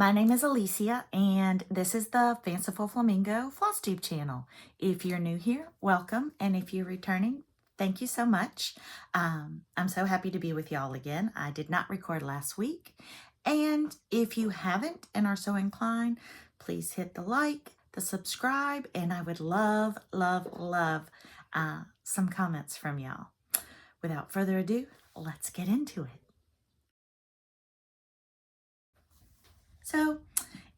My name is Alicia, and this is the Fanciful Flamingo Floss Tube channel. If you're new here, welcome, and if you're returning, thank you so much. I'm so happy to be with y'all again. I did not record last week, and if you haven't and are so inclined, please hit the like, the subscribe, and I would love some comments from y'all. Without further ado, let's get into it. So,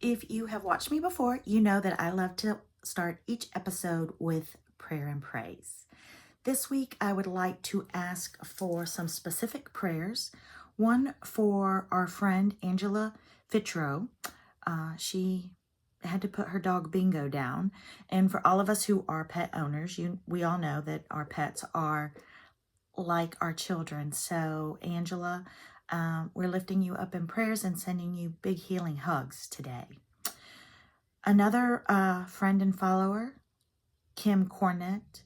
if you have watched me before, you know that I love to start each episode with prayer and praise. This week, I would like to ask for some specific prayers. One for our friend Angela Fitro. She had to put her dog Bingo down. And for all of us who are pet owners, we all know that our pets are like our children. So, Angela, we're lifting you up in prayers and sending you big healing hugs today. Another friend and follower, Kim Cornett,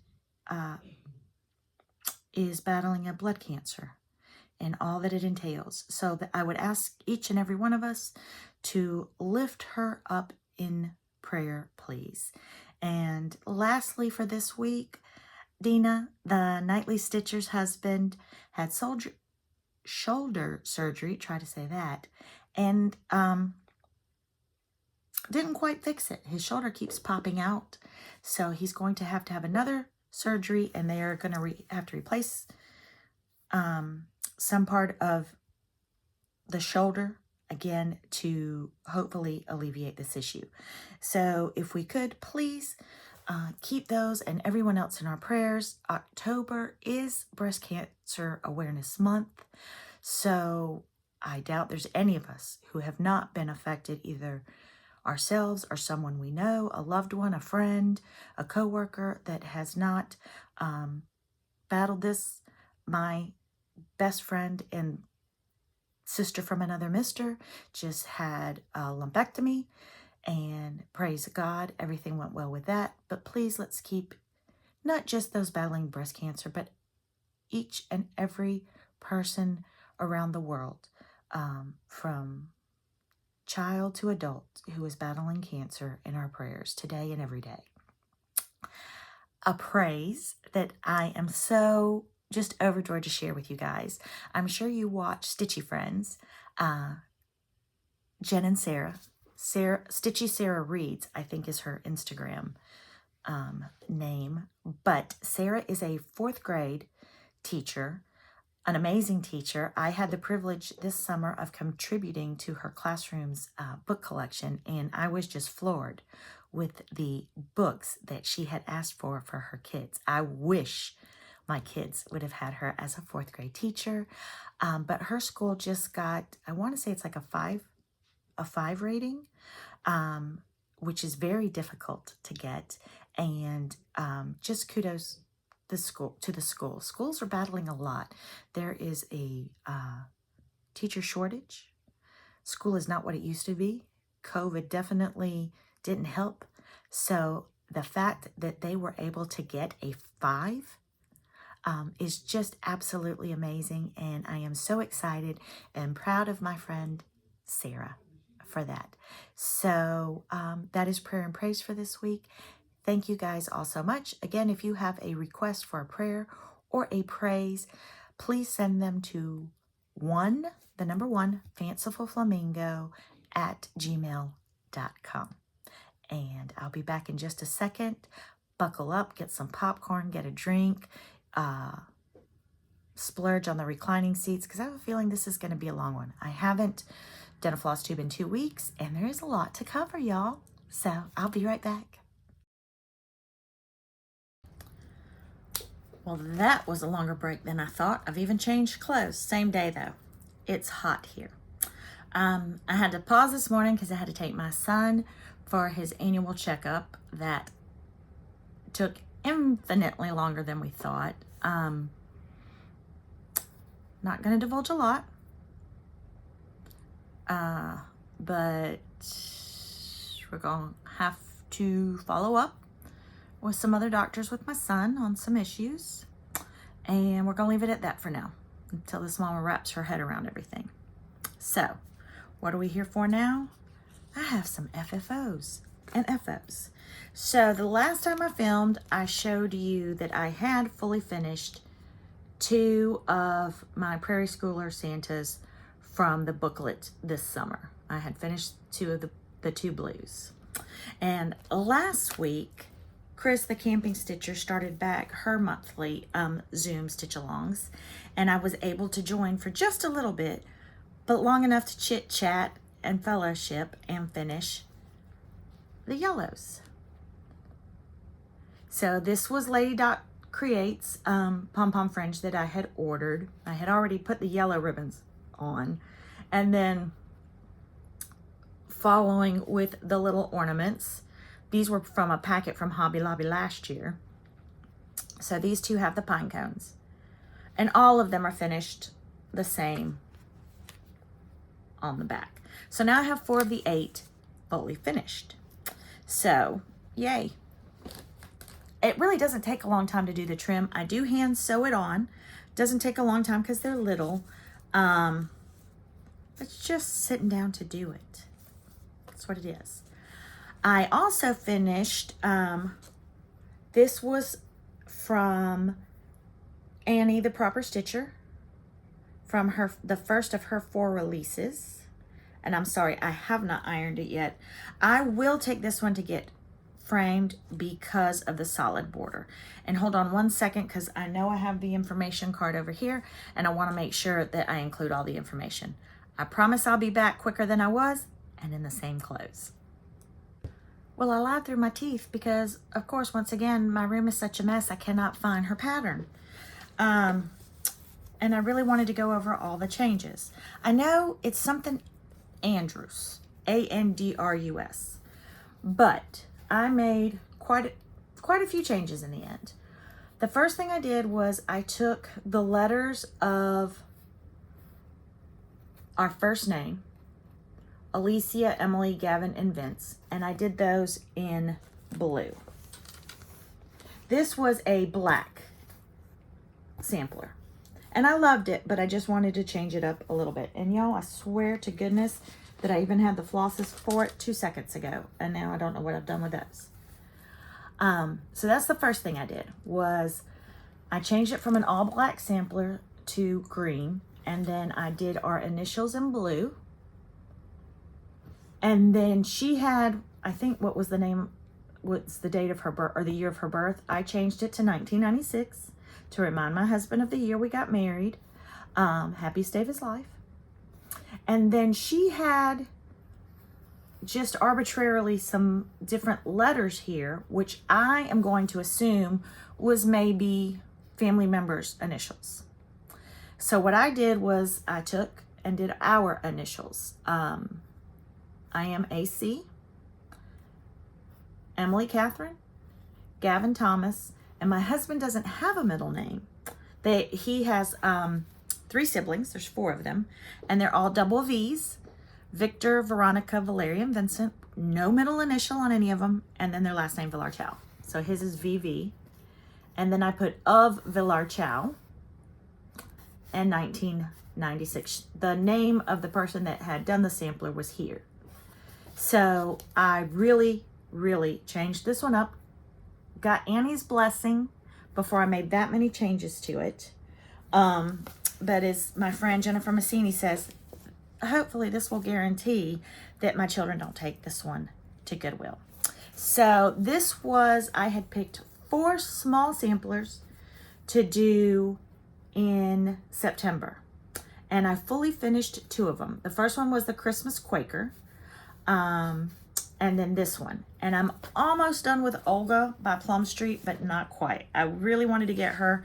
is battling a blood cancer and all that it entails. So that I would ask each and every one of us to lift her up in prayer, please. And lastly for this week, Dina, the nightly stitcher's husband, had shoulder surgery, try to say that, and didn't quite fix it. His shoulder keeps popping out, so he's going to have another surgery, and they are going to have to replace some part of the shoulder again to hopefully alleviate this issue. So if we could, please keep those and everyone else in our prayers. October is Breast Cancer Awareness Month, so I doubt there's any of us who have not been affected, either ourselves or someone we know, a loved one, a friend, a coworker that has not battled this. My best friend and sister from another mister just had a lumpectomy, and praise God, everything went well with that. But please, let's keep not just those battling breast cancer, but each and every person around the world, from child to adult, who is battling cancer in our prayers today and every day. A praise that I am so just overjoyed to share with you guys. I'm sure you watch Stitchy Friends. Jen and Sarah. Stitchy Sarah Reads, I think, is her Instagram name. But Sarah is a 4th grade teacher, an amazing teacher. I had the privilege this summer of contributing to her classroom's book collection, and I was just floored with the books that she had asked for her kids. I wish my kids would have had her as a 4th grade teacher, but her school just got, I want to say it's like a 5 rating, which is very difficult to get, and just kudos to the school. Schools are battling a lot. There is a teacher shortage. School is not what it used to be. COVID definitely didn't help. So the fact that they were able to get a 5 is just absolutely amazing. And I am so excited and proud of my friend Sarah for that. So that is prayer and praise for this week. Thank you guys all so much. Again, if you have a request for a prayer or a praise, please send them to the number one, fancifulflamingo@gmail.com. And I'll be back in just a second. Buckle up, get some popcorn, get a drink, splurge on the reclining seats, because I have a feeling this is going to be a long one. I haven't done a floss tube in 2 weeks, and there is a lot to cover, y'all. So I'll be right back. Well, that was a longer break than I thought. I've even changed clothes. Same day, though. It's hot here. I had to pause this morning because I had to take my son for his annual checkup that took infinitely longer than we thought. Not going to divulge a lot, but we're going to have to follow up with some other doctors with my son on some issues, and we're going to leave it at that for now until this mama wraps her head around everything. So what are we here for now? I have some FFOs and FOs. So the last time I filmed, I showed you that I had fully finished 2 of my Prairie Schooler Santas from the booklet this summer. I had finished 2 of the 2 blues. And last week, Chris, the camping stitcher, started back her monthly Zoom stitch-alongs, and I was able to join for just a little bit, but long enough to chit-chat and fellowship and finish the yellows. So this was Lady Dot Creates pom-pom fringe that I had ordered. I had already put the yellow ribbons on, and then following with the little ornaments. These were from a packet from Hobby Lobby last year. So these 2 have the pine cones, and all of them are finished the same on the back. So now I have 4 of the 8 fully finished. So yay. It really doesn't take a long time to do the trim. I do hand sew it on. Doesn't take a long time because they're little. It's just sitting down to do it. That's what it is. I also finished, this was from Annie the Proper Stitcher, from the first of her 4 releases. And I'm sorry, I have not ironed it yet. I will take this one to get framed because of the solid border. And hold on one second, because I know I have the information card over here, and I want to make sure that I include all the information. I promise I'll be back quicker than I was, and in the same clothes. Well, I lied through my teeth because, of course, once again, my room is such a mess, I cannot find her pattern. And I really wanted to go over all the changes. I know it's something Andrus, A-N-D-R-U-S, but I made quite a few changes in the end. The first thing I did was I took the letters of our first name, Alicia, Emily, Gavin, and Vince, and I did those in blue. This was a black sampler, and I loved it, but I just wanted to change it up a little bit. And y'all, I swear to goodness that I even had the flosses for it 2 seconds ago, and now I don't know what I've done with those. So that's the first thing I did, was I changed it from an all black sampler to green, and then I did our initials in blue. And then she had, I think, what's the date of her birth, or the year of her birth. I changed it to 1996 to remind my husband of the year we got married. Happiest day of his life. And then she had just arbitrarily some different letters here, which I am going to assume was maybe family members' initials. So what I did was I took and did our initials. I am AC, Emily Catherine, Gavin Thomas, and my husband doesn't have a middle name. He has 3 siblings, there's 4 of them, and they're all double V's. Victor, Veronica, Valeria, and Vincent. No middle initial on any of them, and then their last name, Villarchow. So his is VV. And then I put of Villarchow and 1996. The name of the person that had done the sampler was here. So I really, really changed this one up. Got Annie's blessing before I made that many changes to it. But as my friend Jennifer Massini says, hopefully this will guarantee that my children don't take this one to Goodwill. So this was, I had picked 4 small samplers to do in September. And I fully finished 2 of them. The first one was the Christmas Quaker. And then this one. And I'm almost done with Olga by Plum Street, but not quite. I really wanted to get her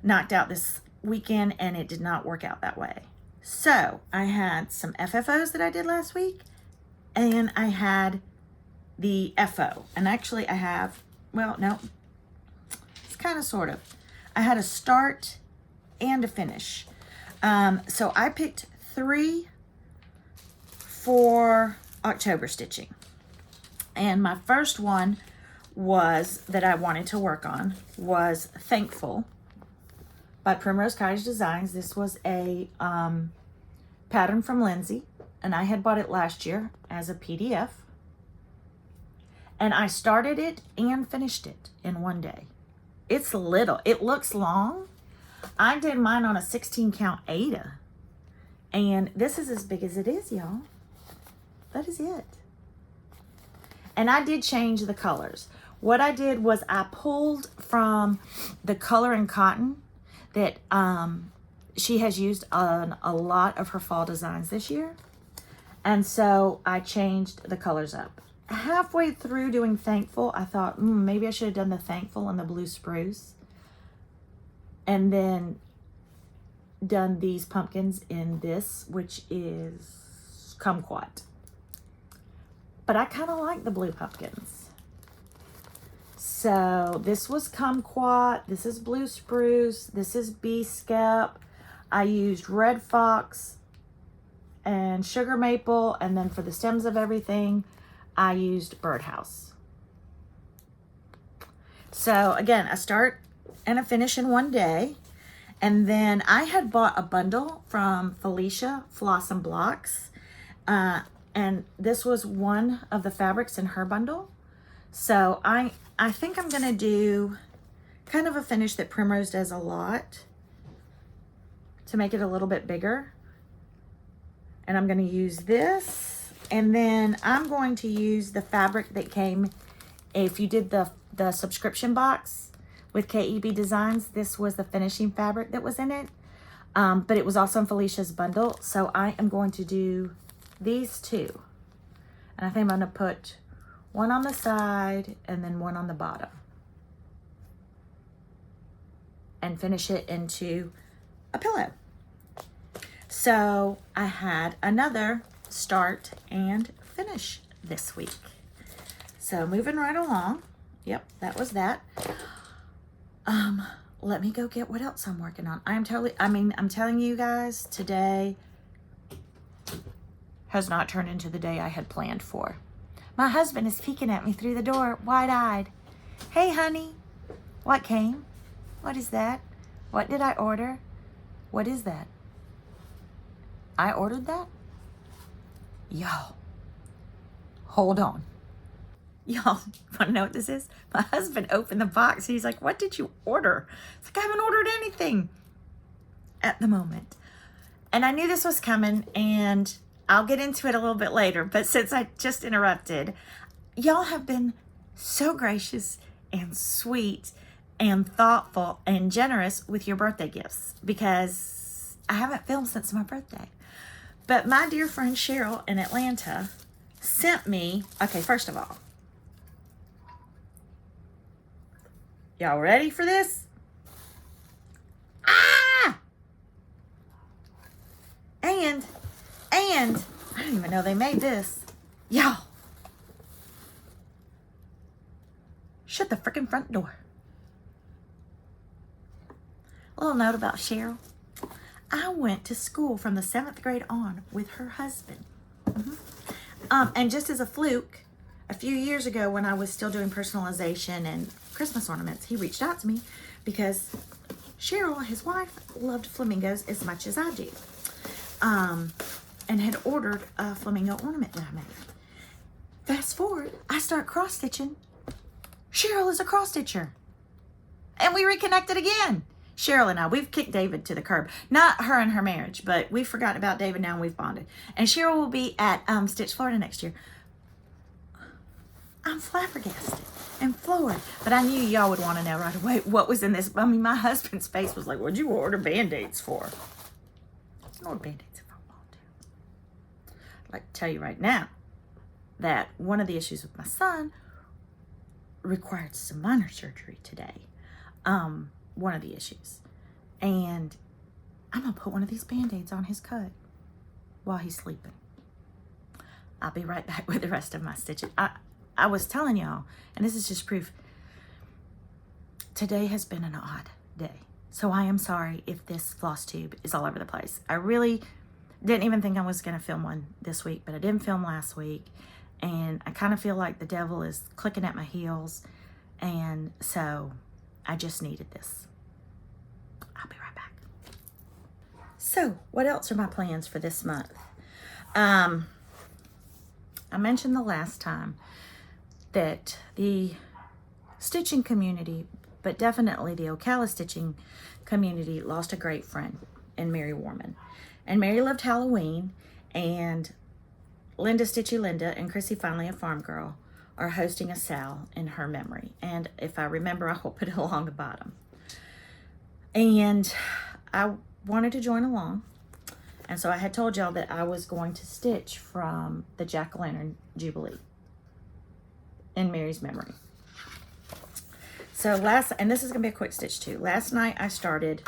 knocked out this weekend, and it did not work out that way. So I had some FFOs that I did last week, and I had the FO. And actually I have, well, no, it's kind of sort of. I had a start and a finish. So I picked 3 for October stitching. And my first one was, that I wanted to work on, was Thankful by Primrose Cottage Designs. This was a pattern from Lindsay, and I had bought it last year as a PDF. And I started it and finished it in one day. It's little. It looks long. I did mine on a 16 count Ada. And this is as big as it is, y'all. That is it. And I did change the colors. What I did was I pulled from the Color and Cotton that she has used on a lot of her fall designs this year. And so I changed the colors up. Halfway through doing Thankful, I thought, maybe I should have done the Thankful and the Blue Spruce. And then done these pumpkins in this, which is Kumquat. But I kind of like the blue pumpkins. So this was Kumquat, this is Blue Spruce, this is Bee Skep. I used Red Fox and Sugar Maple, and then for the stems of everything, I used Birdhouse. So again, I start and I finish in one day. And then I had bought a bundle from Felicia Floss and Blocks. And this was one of the fabrics in her bundle. So I think I'm going to do kind of a finish that Primrose does a lot to make it a little bit bigger. And I'm going to use this. And then I'm going to use the fabric that came, if you did the subscription box with KEB Designs, this was the finishing fabric that was in it. But it was also in Felicia's bundle. So I am going to do these two. And I think I'm going to put one on the side and then one on the bottom. And finish it into a pillow. So I had another start and finish this week. So moving right along. Yep, that was that. Let me go get what else I'm working on. I'm telling you guys, today has not turned into the day I had planned for. My husband is peeking at me through the door, wide-eyed. Hey, honey, what came? What is that? What did I order? What is that? I ordered that? Y'all, hold on. Y'all want to know what this is? My husband opened the box. He's like, what did you order? It's like, I haven't ordered anything at the moment. And I knew this was coming, and I'll get into it a little bit later. But since I just interrupted, y'all have been so gracious and sweet and thoughtful and generous with your birthday gifts, because I haven't filmed since my birthday. But my dear friend Cheryl in Atlanta sent me, okay, first of all, y'all ready for this? Ah! And I didn't even know they made this. Y'all, shut the frickin' front door. A little note about Cheryl. I went to school from the 7th grade on with her husband. And just as a fluke, a few years ago when I was still doing personalization and Christmas ornaments, he reached out to me because Cheryl, his wife, loved flamingos as much as I do. And had ordered a flamingo ornament that I made. Fast forward, I start cross-stitching. Cheryl is a cross-stitcher. And we reconnected again. Cheryl and I, we've kicked David to the curb. Not her and her marriage, but we've forgotten about David now and we've bonded. And Cheryl will be at Stitch, Florida next year. I'm flabbergasted and floored. But I knew y'all would want to know right away what was in this. I mean, my husband's face was like, what'd you order Band-Aids for? I don't order Band-Aids if I want to. I'd like to tell you right now that one of the issues with my son required some minor surgery today. One of the issues. And I'm going to put one of these Band-Aids on his cut while he's sleeping. I'll be right back with the rest of my stitching. I was telling y'all, and this is just proof, today has been an odd day. So I am sorry if this floss tube is all over the place. I really didn't even think I was going to film one this week, but I didn't film last week. And I kind of feel like the devil is clicking at my heels. And so I just needed this. I'll be right back. So what else are my plans for this month? I mentioned the last time that the stitching community, but definitely the Ocala stitching community, lost a great friend in Mary Warman. And Mary loved Halloween, and Linda Stitchy Linda and Chrissy Finally a Farm Girl are hosting a sale in her memory. And if I remember, I will put it along the bottom. And I wanted to join along. And so I had told y'all that I was going to stitch from the Jack-o'-lantern Jubilee in Mary's memory. So and this is going to be a quick stitch too. Last night I started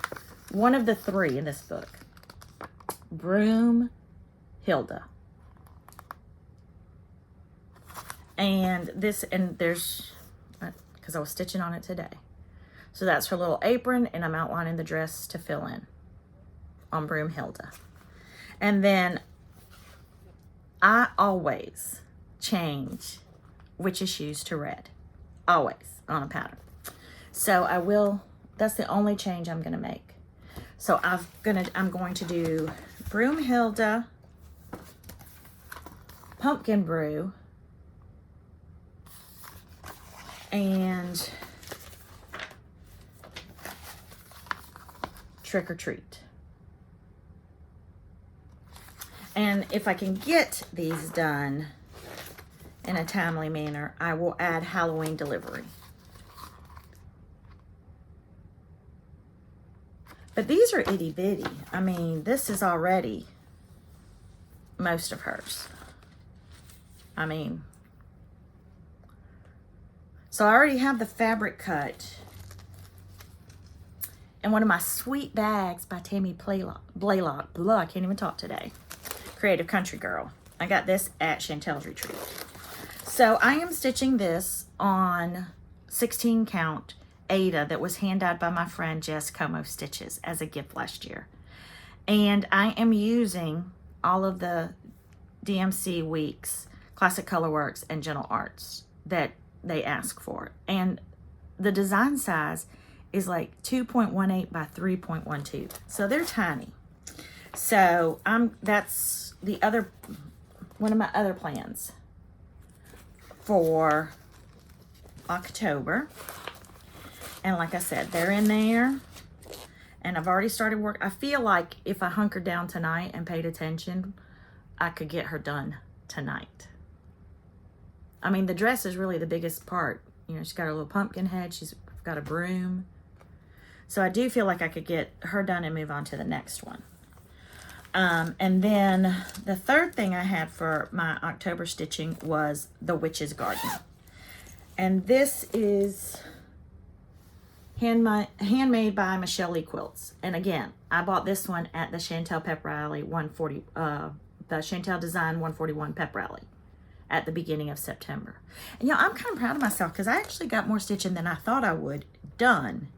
one of the 3 in this book. Broom Hilda. And there's, because I was stitching on it today. So that's her little apron, and I'm outlining the dress to fill in on Broom Hilda. And then I always change witch's shoes to red. Always on a pattern. So that's the only change I'm gonna make. So I'm going to do Broom Hilda, Pumpkin Brew, and Trick or Treat. And if I can get these done in a timely manner, I will add Halloween Delivery. But these are itty bitty. I mean, this is already most of hers. I mean, so I already have the fabric cut. And one of my sweet bags by Tammy Blaylock. I can't even talk today. Creative Country Girl. I got this at Chantel's Retreat. So I am stitching this on 16 count Ada that was hand dyed by my friend Jess Como Stitches as a gift last year. And I am using all of the DMC Weeks, Classic Colorworks, and Gentle Arts that they ask for. And the design size is like 2.18 by 3.12. So they're tiny. So that's the other, one of my other plans for October. And like I said, they're in there. And I've already started work. I feel like if I hunkered down tonight and paid attention, I could get her done tonight. I mean, the dress is really the biggest part. You know, she's got her little pumpkin head. She's got a broom. So I do feel like I could get her done and move on to the next one. And then the third thing I had for my October stitching was the Witch's Garden. And this is handmade by Michelle Lee Quilts. And again, I bought this one at the Chantel Pep Rally 140, the Chantel Design 141 Pep Rally at the beginning of September. And I'm kind of proud of myself because I actually got more stitching than I thought I would done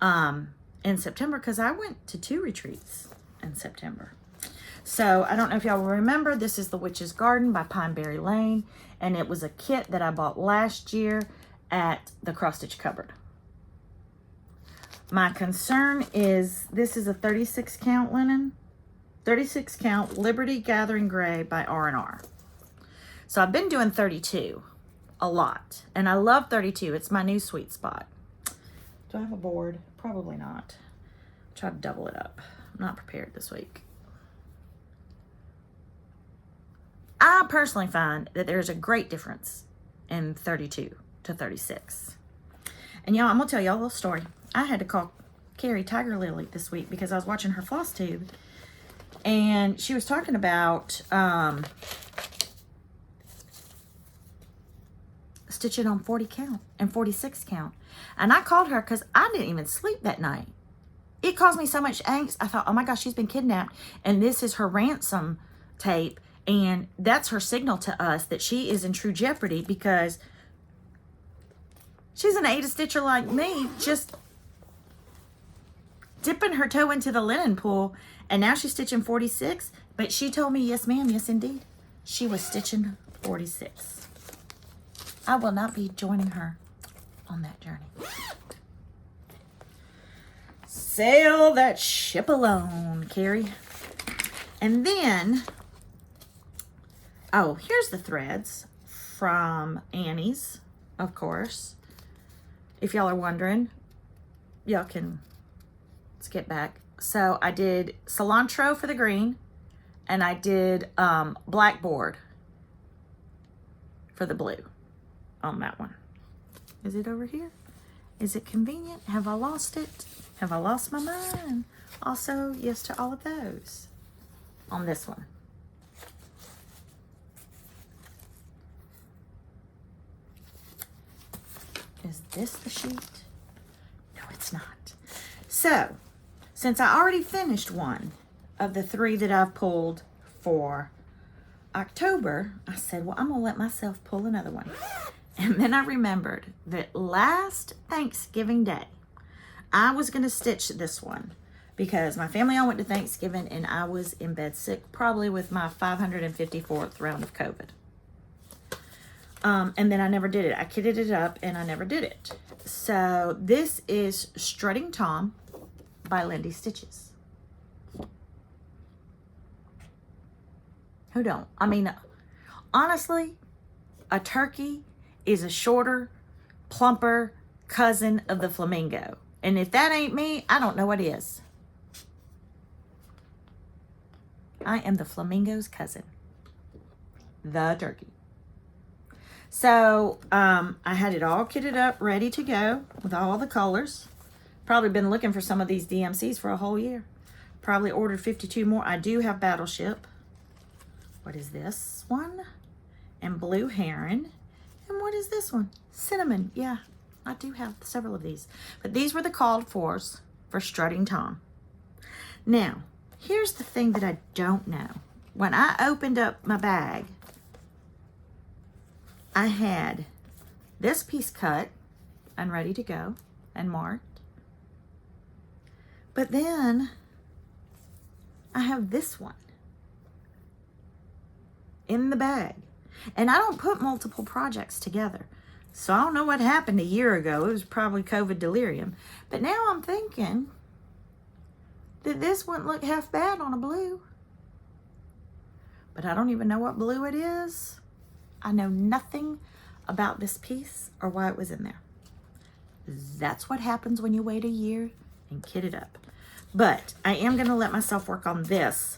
in September, because I went to 2 retreats in September. So I don't know if y'all will remember, this is the Witch's Garden by Pineberry Lane, and it was a kit that I bought last year at the Cross Stitch Cupboard. My concern is this is a 36 count linen, 36 count Liberty Gathering Gray by R&R. So I've been doing 32 a lot, and I love 32. It's my new sweet spot. Do I have a board? Probably not. Try to double it up. I'm not prepared this week. I personally find that there's a great difference in 32 to 36. And I'm gonna tell y'all a little story. I had to call Carrie Tiger Lily this week because I was watching her floss tube, and she was talking about stitching on 40 count and 46 count. And I called her because I didn't even sleep that night. It caused me so much angst. I thought, oh my gosh, she's been kidnapped, and this is her ransom tape, and that's her signal to us that she is in true jeopardy because she's an Ada stitcher like me, just dipping her toe into the linen pool, and now she's stitching 46. But she told me, yes ma'am, yes indeed, she was stitching 46. I will not be joining her on that journey. Sail that ship alone, Carrie. And then Oh, here's the threads from Annie's, of course. If y'all are wondering, y'all can skip back. So I did cilantro for the green, and I did blackboard for the blue on that one. Is it over here? Is it convenient? Have I lost it? Have I lost my mind? Also, yes to all of those on this one. Is this the sheet? No, it's not. So, since I already finished one of the 3 that I've pulled for October, I said, well, I'm going to let myself pull another one. And then I remembered that last Thanksgiving Day, I was going to stitch this one because my family all went to Thanksgiving and I was in bed sick, probably with my 554th round of COVID. And then I never did it. I kitted it up and I never did it. So this is Strutting Tom by Lindy Stitches. Who don't? I mean, honestly, a turkey is a shorter, plumper cousin of the flamingo. And if that ain't me, I don't know what is. I am the flamingo's cousin. The turkey. So, I had it all kitted up, ready to go with all the colors. Probably been looking for some of these DMCs for a whole year. Probably ordered 52 more. I do have Battleship. What is this one? And Blue Heron. And what is this one? Cinnamon. Yeah, I do have several of these. But these were the called fors for Strutting Tom. Now, here's the thing that I don't know. When I opened up my bag, I had this piece cut and ready to go and marked. But then I have this one in the bag. And I don't put multiple projects together. So I don't know what happened a year ago. It was probably COVID delirium. But now I'm thinking that this wouldn't look half bad on a blue. But I don't even know what blue it is. I know nothing about this piece or why it was in there. That's what happens when you wait a year and kit it up. But I am going to let myself work on this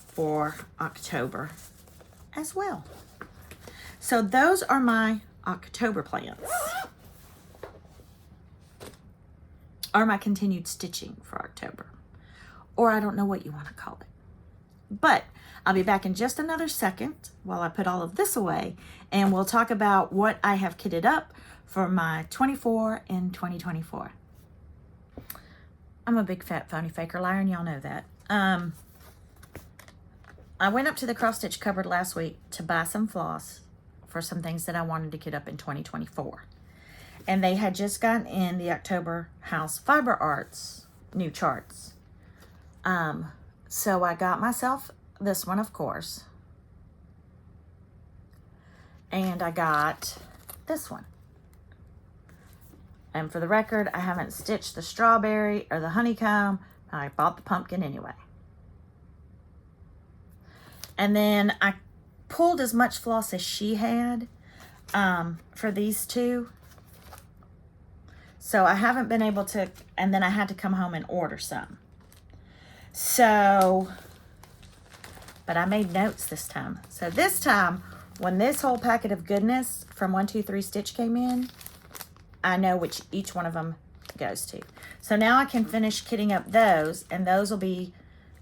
for October as well. So those are my October plans. Or my continued stitching for October. Or I don't know what you want to call it. But I'll be back in just another second while I put all of this away, and we'll talk about what I have kitted up for my 24 and 2024. I'm a big fat phony faker liar, and y'all know that. I went up to the cross stitch cupboard last week to buy some floss for some things that I wanted to kit up in 2024. And they had just gotten in the October House Fiber Arts new charts. So I got myself this one, of course. And I got this one. And for the record, I haven't stitched the strawberry or the honeycomb. I bought the pumpkin anyway. And then I pulled as much floss as she had for these two. So I haven't been able to, and then I had to come home and order some. So, but I made notes this time. So this time, when this whole packet of goodness from 123 Stitch came in, I know which each one of them goes to. So now I can finish kitting up those, and those will be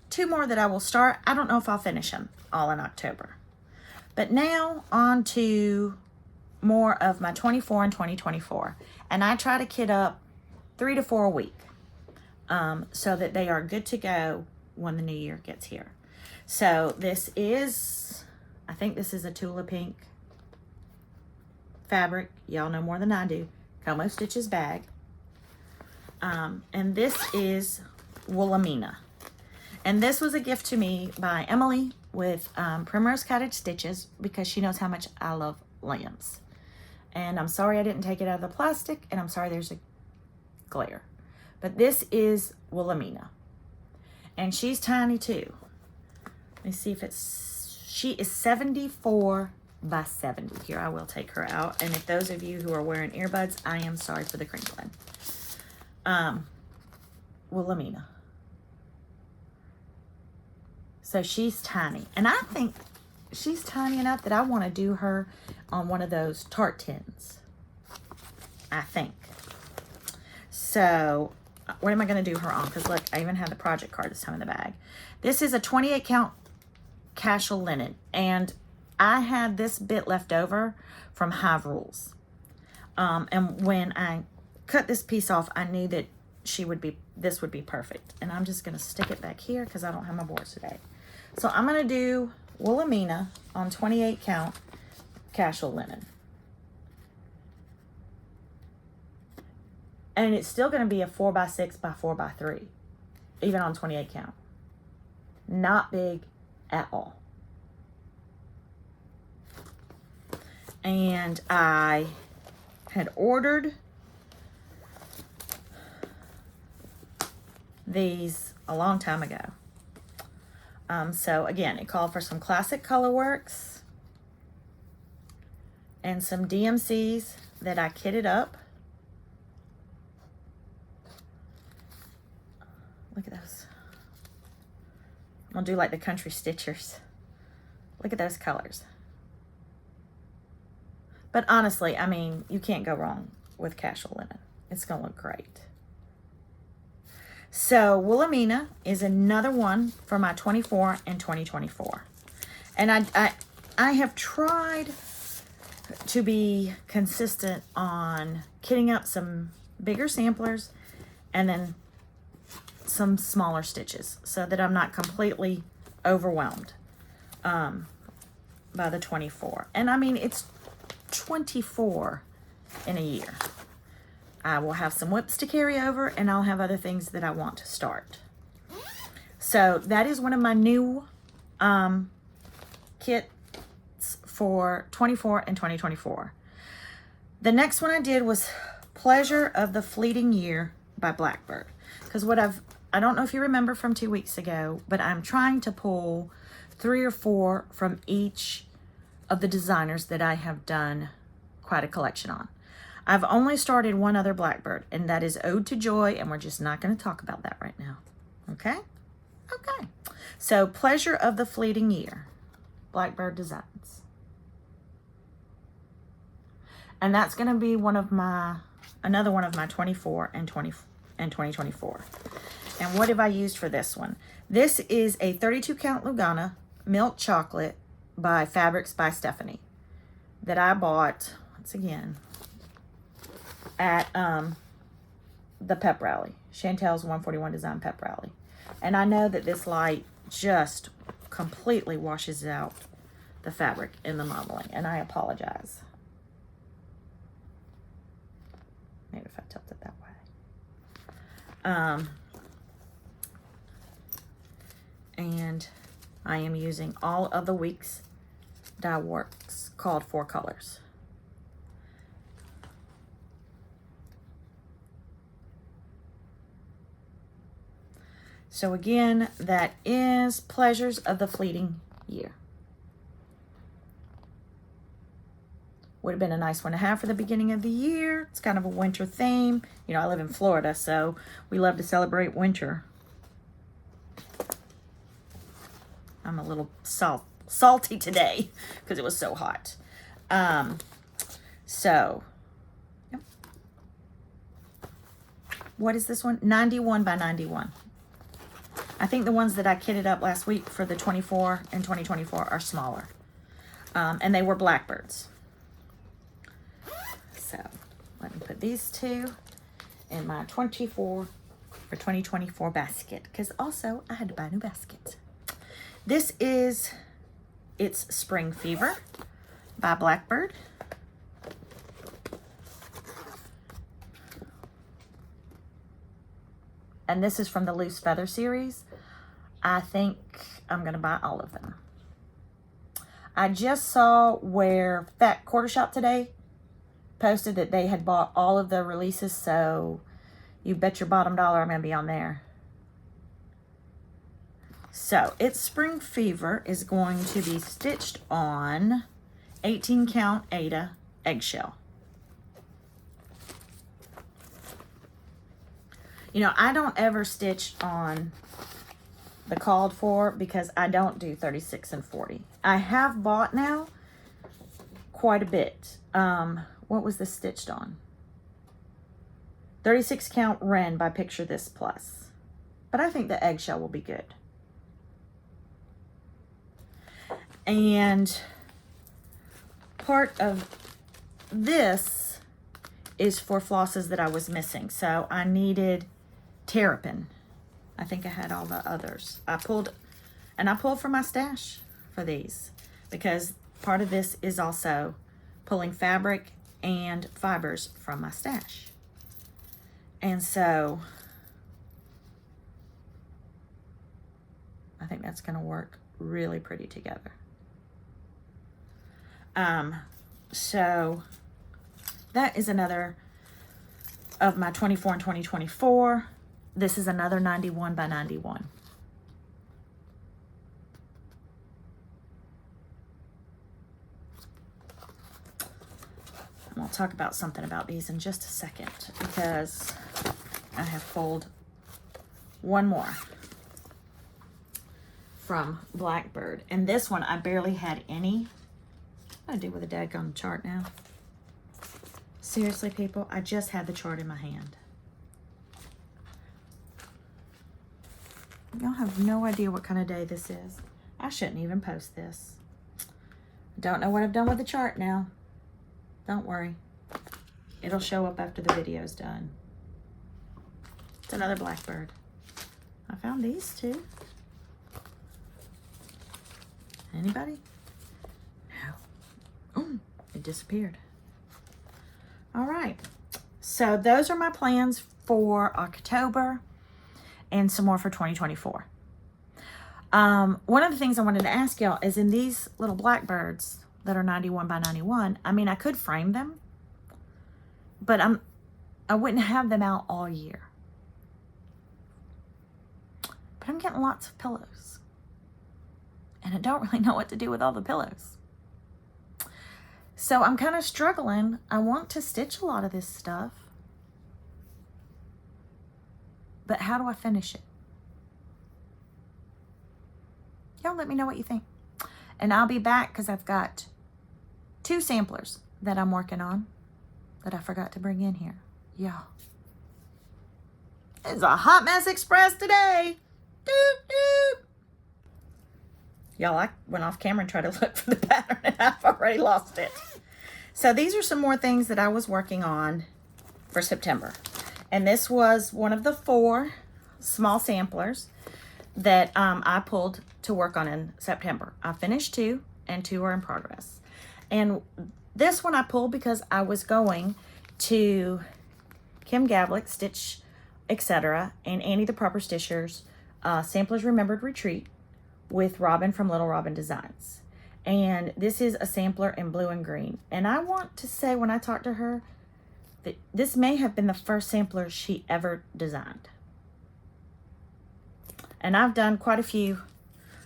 2 more that I will start. I don't know if I'll finish them all in October. But now on to more of my 24 and 2024. And I try to kit up 3 to 4 a week so that they are good to go when the new year gets here. So this is, I think this is a Tula Pink fabric. Y'all know more than I do. Como Stitches bag. And this is Wilhelmina. And this was a gift to me by Emily with Primrose Cottage Stitches because she knows how much I love lambs. And I'm sorry I didn't take it out of the plastic, and I'm sorry there's a glare. But this is Wilhelmina. And she's tiny too. Let me see if it's She is 74 by 70. Here, I will take her out. And if those of you who are wearing earbuds, I am sorry for the crinkling. Wilhelmina. So she's tiny. And I think she's tiny enough that I want to do her on one of those tart tins. I think. So, what am I going to do her on? Because look, I even have the project card this time in the bag. This is a 28 count casual linen. And I had this bit left over from Hive Rules. And when I cut this piece off, I knew that this would be perfect. And I'm just going to stick it back here because I don't have my boards today. So I'm going to do Wilhelmina on 28 count casual linen. And it's still going to be a 4x6 by 4x3, even on 28 count. Not big at all. And I had ordered these a long time ago. So again, it called for some classic colorworks and some DMCs that I kitted up. Look at those. I'm gonna do like the country stitchers. Look at those colors. But honestly, I mean, you can't go wrong with casual linen. It's gonna look great. So Wilhelmina is another one for my 24 and 2024. And I have tried to be consistent on kitting up some bigger samplers and then some smaller stitches so that I'm not completely overwhelmed by the 24. And I mean, it's 24 in a year. I will have some whips to carry over, and I'll have other things that I want to start. So that is one of my new kits for 24 and 2024. The next one I did was Pleasure of the Fleeting Year by Blackbird. Because I don't know if you remember from 2 weeks ago, but I'm trying to pull 3 or 4 from each of the designers that I have done quite a collection on. I've only started one other Blackbird, and that is Ode to Joy, and we're just not going to talk about that right now. Okay? Okay. So, Pleasure of the Fleeting Year, Blackbird Designs. And that's going to be another one of my 24 and 2024. And what have I used for this one? This is a 32 count Lugana Milk Chocolate by Fabrics by Stephanie that I bought, once again, at the pep rally, Chantel's 141 Design pep rally. And I know that this light just completely washes out the fabric in the modeling, and I apologize. Maybe if I tilt it that way. And I am using all of the week's dye works called 4 colors. So again, that is Pleasures of the Fleeting Year. Would have been a nice one to have for the beginning of the year. It's kind of a winter theme. You know, I live in Florida, so we love to celebrate winter. I'm a little salty today because it was so hot. Yep. What is this one? 91 by 91. I think the ones that I kitted up last week for the 24 and 2024 are smaller. And they were Blackbirds. So let me put these two in my 24 for 2024 basket. Because also I had to buy a new basket. This is It's Spring Fever by Blackbird. And this is from the Loose Feather series. I think I'm going to buy all of them. I just saw where Fat Quarter Shop today posted that they had bought all of the releases, so you bet your bottom dollar I'm going to be on there. So its Spring Fever is going to be stitched on 18 count Aida eggshell. You know, I don't ever stitch on the called for because I don't do 36 and 40. I have bought now quite a bit. What was this stitched on? 36 count Wren by Picture This Plus. But I think the eggshell will be good. And part of this is for flosses that I was missing. So I needed terrapin. I think I had all the others. I pulled from my stash for these because part of this is also pulling fabric and fibers from my stash. And so I think that's going to work really pretty together. So that is another of my 24 and 2024. This is another 91 by 91. And I'll talk about something about these in just a second because I have pulled one more from Blackbird. And this one, I barely had any. What do I do with a daggone chart now? Seriously, people, I just had the chart in my hand. Y'all have no idea what kind of day this is. I shouldn't even post this. Don't know what I've done with the chart now. Don't worry. It'll show up after the video's done. It's another Blackbird. I found these two. Anybody? No. Oh, it disappeared. All right. So those are my plans for October and some more for 2024. One of the things I wanted to ask y'all is in these little Blackbirds that are 91 by 91, I mean, I could frame them, but I wouldn't have them out all year. But I'm getting lots of pillows. And I don't really know what to do with all the pillows. So I'm kind of struggling. I want to stitch a lot of this stuff. But how do I finish it? Y'all let me know what you think. And I'll be back because I've got 2 samplers that I'm working on that I forgot to bring in here. Yeah. It's a hot mess express today. Doop, doop. Y'all, I went off camera and tried to look for the pattern and I've already lost it. So these are some more things that I was working on for September. And this was one of the 4 small samplers that I pulled to work on in September. I finished 2 and 2 are in progress. And this one I pulled because I was going to Kim Gavlik, Stitch, etc., and Annie the Proper Stitcher's Samplers Remembered Retreat with Robin from Little Robin Designs. And this is a sampler in blue and green. And I want to say when I talked to her that this may have been the first sampler she ever designed. And I've done quite a few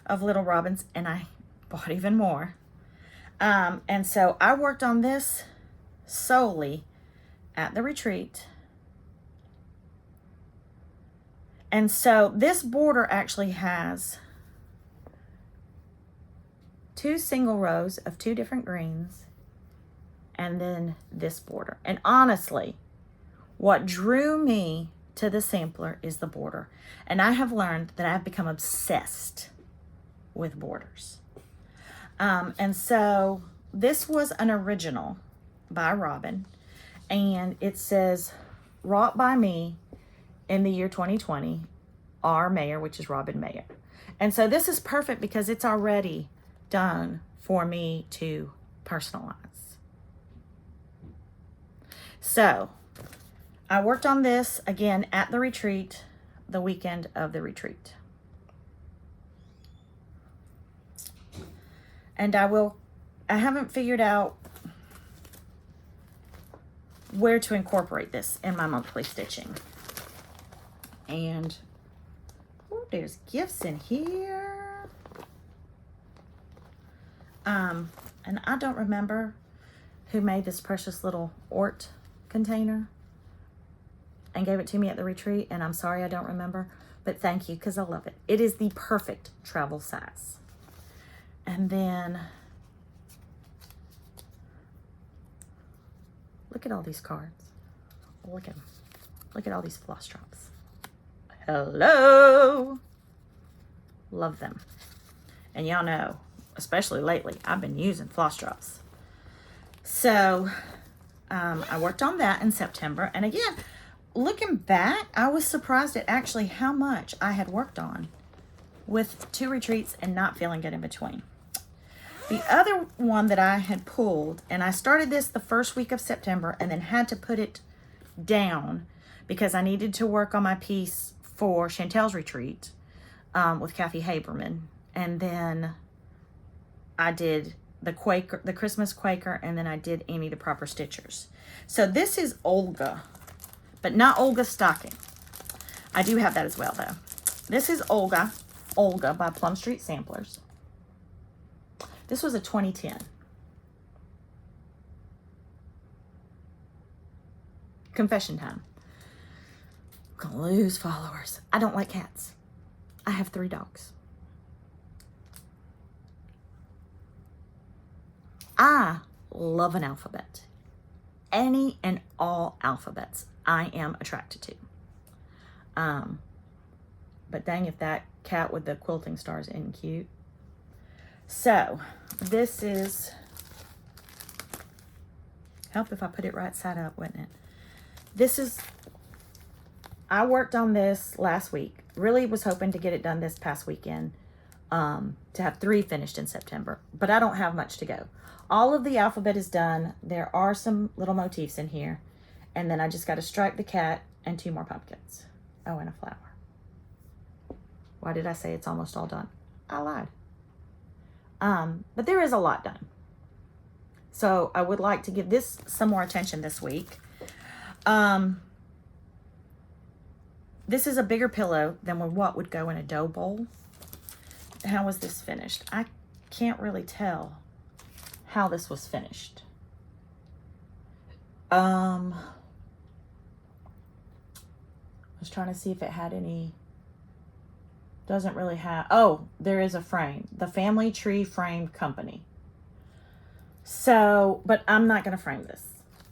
of Little Robins and I bought even more. And so I worked on this solely at the retreat. And so this border actually has 2 single rows of 2 different greens and then this border. And honestly, what drew me to the sampler is the border. And I have learned that I've become obsessed with borders. And so this was an original by Robin, and it says, wrought by me in the year 2020, R. Mayer, which is Robin Mayer. And so this is perfect because it's already done for me to personalize. So I worked on this again at the retreat, the weekend of the retreat. And I haven't figured out where to incorporate this in my monthly stitching. And oh, there's gifts in here. And I don't remember who made this precious little Ort container and gave it to me at the retreat, and I'm sorry I don't remember, but thank you, because I love it. It is the perfect travel size. And then, look at all these cards. Look at them. Look at all these floss drops. Hello! Love them. And y'all know, especially lately, I've been using floss drops. So, I worked on that in September. And again, looking back, I was surprised at actually how much I had worked on with 2 retreats and not feeling good in between. The other one that I had pulled, and I started this the first week of September and then had to put it down because I needed to work on my piece for Chantel's retreat with Kathy Haberman. And then I did the Christmas Quaker, and then I did Annie the Proper Stitchers. So this is Olga, but not Olga Stocking. I do have that as well, though. This is Olga by Plum Street Samplers. This was a 2010. Confession time. I'm gonna lose followers. I don't like cats. I have 3 dogs. I love an alphabet. Any and all alphabets I am attracted to. But dang if that cat with the quilting stars isn't cute. So, this is, help if I put it right side up, wouldn't it? This is, I worked on this last week. Really was hoping to get it done this past weekend, to have 3 finished in September. But I don't have much to go. All of the alphabet is done. There are some little motifs in here. And then I just got to stripe the cat and 2 more pumpkins. Oh, and a flower. Why did I say it's almost all done? I lied. But there is a lot done. So I would like to give this some more attention this week. This is a bigger pillow than what would go in a dough bowl. How was this finished? I can't really tell how this was finished. I was trying to see if it had any. Doesn't really have. Oh, there is a frame. The Family Tree Frame Company. So, but I'm not going to frame this.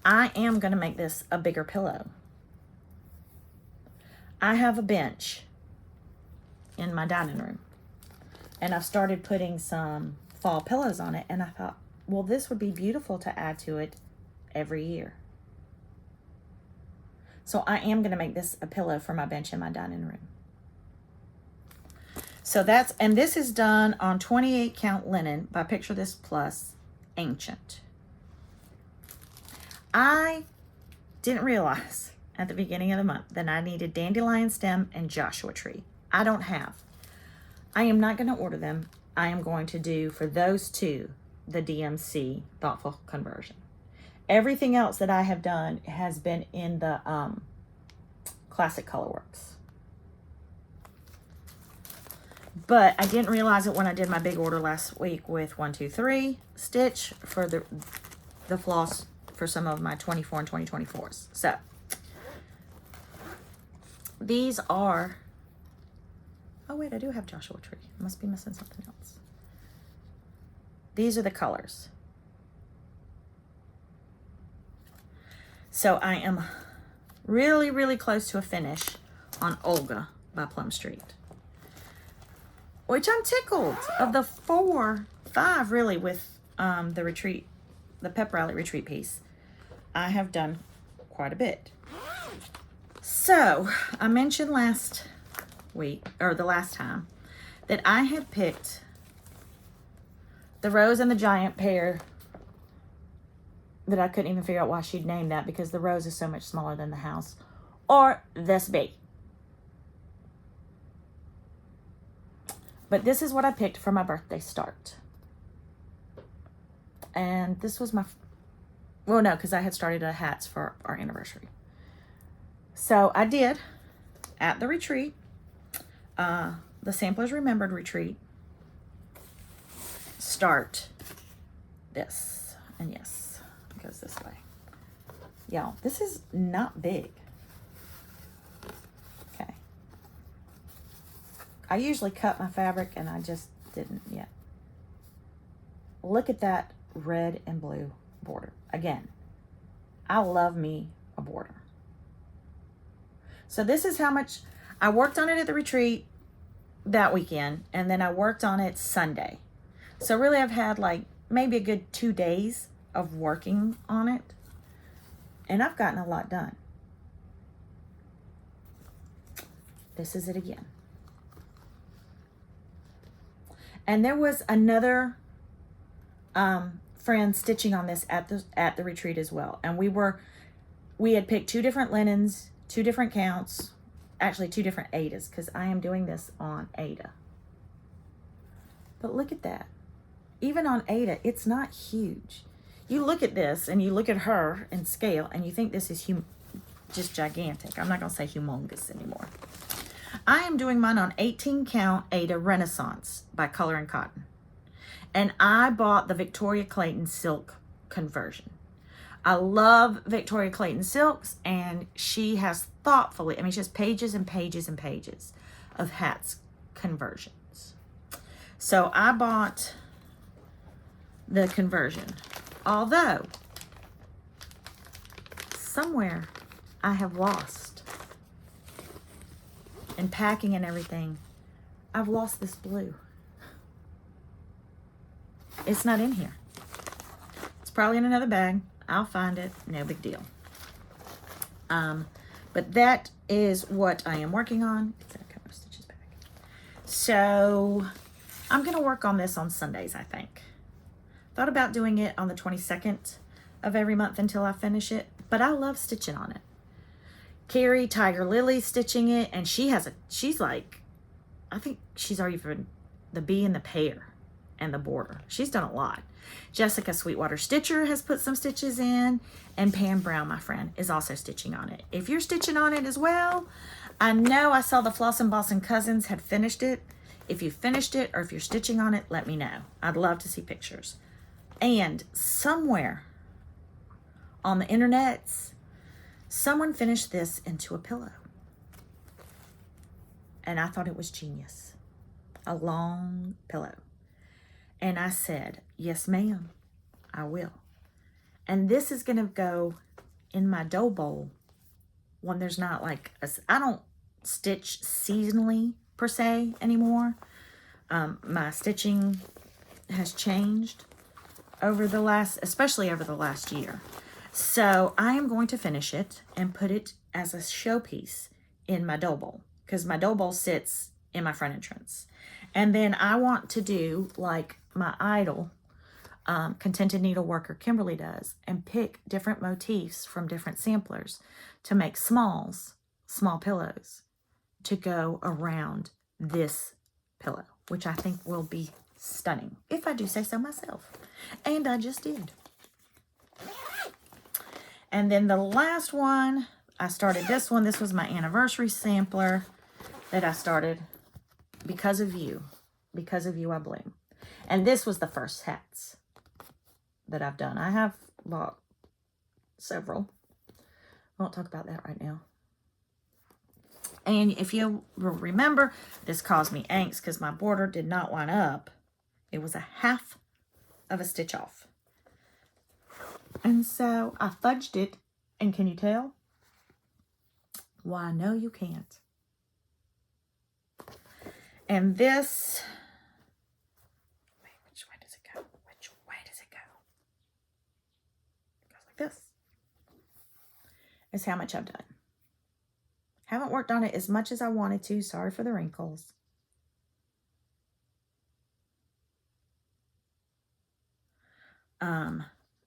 I am going to make this a bigger pillow. I have a bench in my dining room. And I've started putting some fall pillows on it. And I thought, well, this would be beautiful to add to it every year. So I am going to make this a pillow for my bench in my dining room. So that's, and this is done on 28 count linen by Picture This Plus Ancient. I didn't realize at the beginning of the month that I needed dandelion stem and Joshua tree. I don't have. I am not going to order them. I am going to do for those 2 the DMC Thoughtful Conversion. Everything else that I have done has been in the Classic Colorworks. But I didn't realize it when I did my big order last week with 123 stitch for the floss for some of my 24 and 2024s. So these are, oh wait, I do have Joshua tree. I must be missing something else. These are the colors. So I am really, really close to a finish on Olga by Plum Street. Which I'm tickled. Of the 5 really with the retreat, the Pep Rally retreat piece, I have done quite a bit. So I mentioned last week, or the last time, that I had picked the Rose and the Giant pair that I couldn't even figure out why she'd named that, because the rose is so much smaller than the house, or this big. But this is what I picked for my birthday start. And this was my, well, no, because I had started hats for our anniversary. So I did, at the retreat, the Samplers Remembered retreat, start this. And yes, it goes this way. Y'all, this is not big. Okay. I usually cut my fabric and I just didn't yet. Look at that red and blue border. Again, I love me a border. So this is how much I worked on it at the retreat that weekend, and then I worked on it Sunday. So really I've had like maybe a good 2 days of working on it, and I've gotten a lot done. This is it again. And there was another friend stitching on this at the retreat as well. And we had picked 2 different linens, 2 different counts, actually 2 different Aidas, because I am doing this on Aida. But look at that. Even on Aida, it's not huge. You look at this and you look at her in scale and you think this is just gigantic. I'm not going to say humongous anymore. I am doing mine on 18 count Aida Renaissance by Color and Cotton. And I bought the Victoria Clayton silk conversion. I love Victoria Clayton silks, and she has thoughtfully, she has pages and pages and pages of hats conversions. So I bought the conversion. Although, somewhere I have lost, in packing and everything, I've lost this blue. It's not in here. It's probably in another bag. I'll find it. No big deal. But that is what I am working on. It's in a couple of stitches back. So I'm going to work on this on Sundays, I think. Thought about doing it on the 22nd of every month until I finish it, but I love stitching on it. Carrie, Tiger Lily, stitching it, and she's like, I think she's already for the bee and the pear and the border. She's done a lot. Jessica Sweetwater Stitcher has put some stitches in, and Pam Brown, my friend, is also stitching on it. If you're stitching on it as well, I know I saw the Floss and Boss and Cousins had finished it. If you finished it or if you're stitching on it, let me know. I'd love to see pictures. And somewhere on the internets, someone finished this into a pillow. And I thought it was genius. A long pillow. And I said, yes, ma'am, I will. And this is going to go in my dough bowl when there's not like, I don't stitch seasonally per se anymore. My stitching has changed especially over the last year. So I am going to finish it and put it as a showpiece in my dough bowl, because my dough bowl sits in my front entrance. And then I want to do like my idol, Contented Needleworker Kimberly does, and pick different motifs from different samplers to make small pillows to go around this pillow, which I think will be stunning, if I do say so myself. And I just did. And then the last one, I started this one. This was my anniversary sampler that I started because of you. Because of you, I bloom. And this was the first hats that I've done. I have bought several. I won't talk about that right now. And if you remember, this caused me angst because my border did not line up. It was a half of a stitch off. And so I fudged it. And can you tell? Why, no, you can't. And this, wait, which way does it go? Which way does it go? It goes like this. Is how much I've done. Haven't worked on it as much as I wanted to. Sorry for the wrinkles.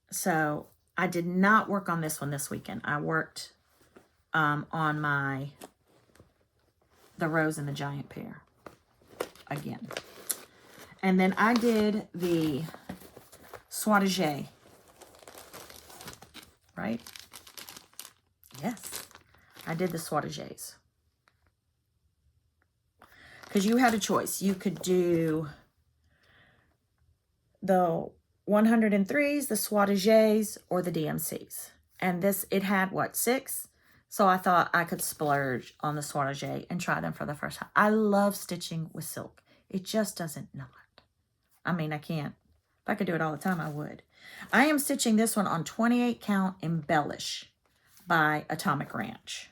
So I did not work on this one this weekend. I worked on the Rose and the Giant Pear again. And then I did the Soitagé, right? Yes, I did the Soitagés. Because you had a choice. You could do the 103s, the Soitiges, or the DMCs. And this, it had what, 6? So I thought I could splurge on the Soitige and try them for the first time. I love stitching with silk. It just doesn't knot. I mean, I can't. If I could do it all the time, I would. I am stitching this one on 28 count Embellish by Atomic Ranch.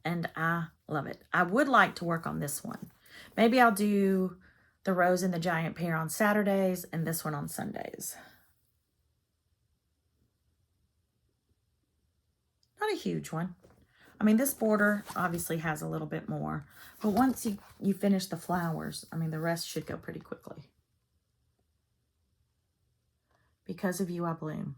And I love it. I would like to work on this one. Maybe I'll do the Rose and the Giant Pear on Saturdays and this one on Sundays. Not a huge one. I mean, this border obviously has a little bit more, but once you finish the flowers, I mean, the rest should go pretty quickly. Because of you, I bloom.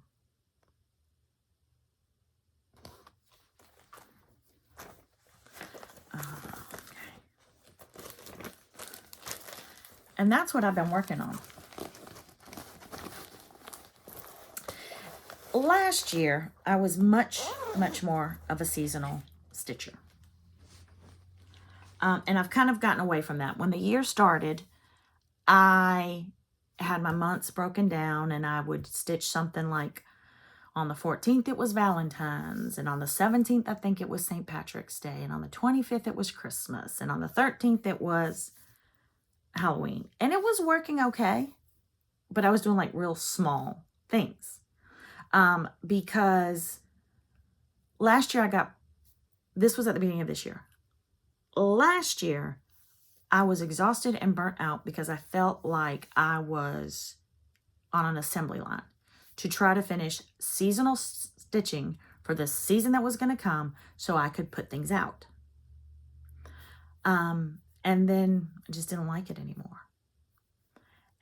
And that's what I've been working on. Last year, I was much more of a seasonal stitcher. And I've kind of gotten away from that. When the year started, I had my months broken down, and I would stitch something like on the 14th, it was Valentine's, and on the 17th, I think it was St. Patrick's Day, and on the 25th, it was Christmas, and on the 13th, it was Halloween. And it was working okay, but I was doing like real small things. Because last year this was at the beginning of this year. Last year, I was exhausted and burnt out because I felt like I was on an assembly line to try to finish seasonal stitching for the season that was going to come so I could put things out. And then I just didn't like it anymore.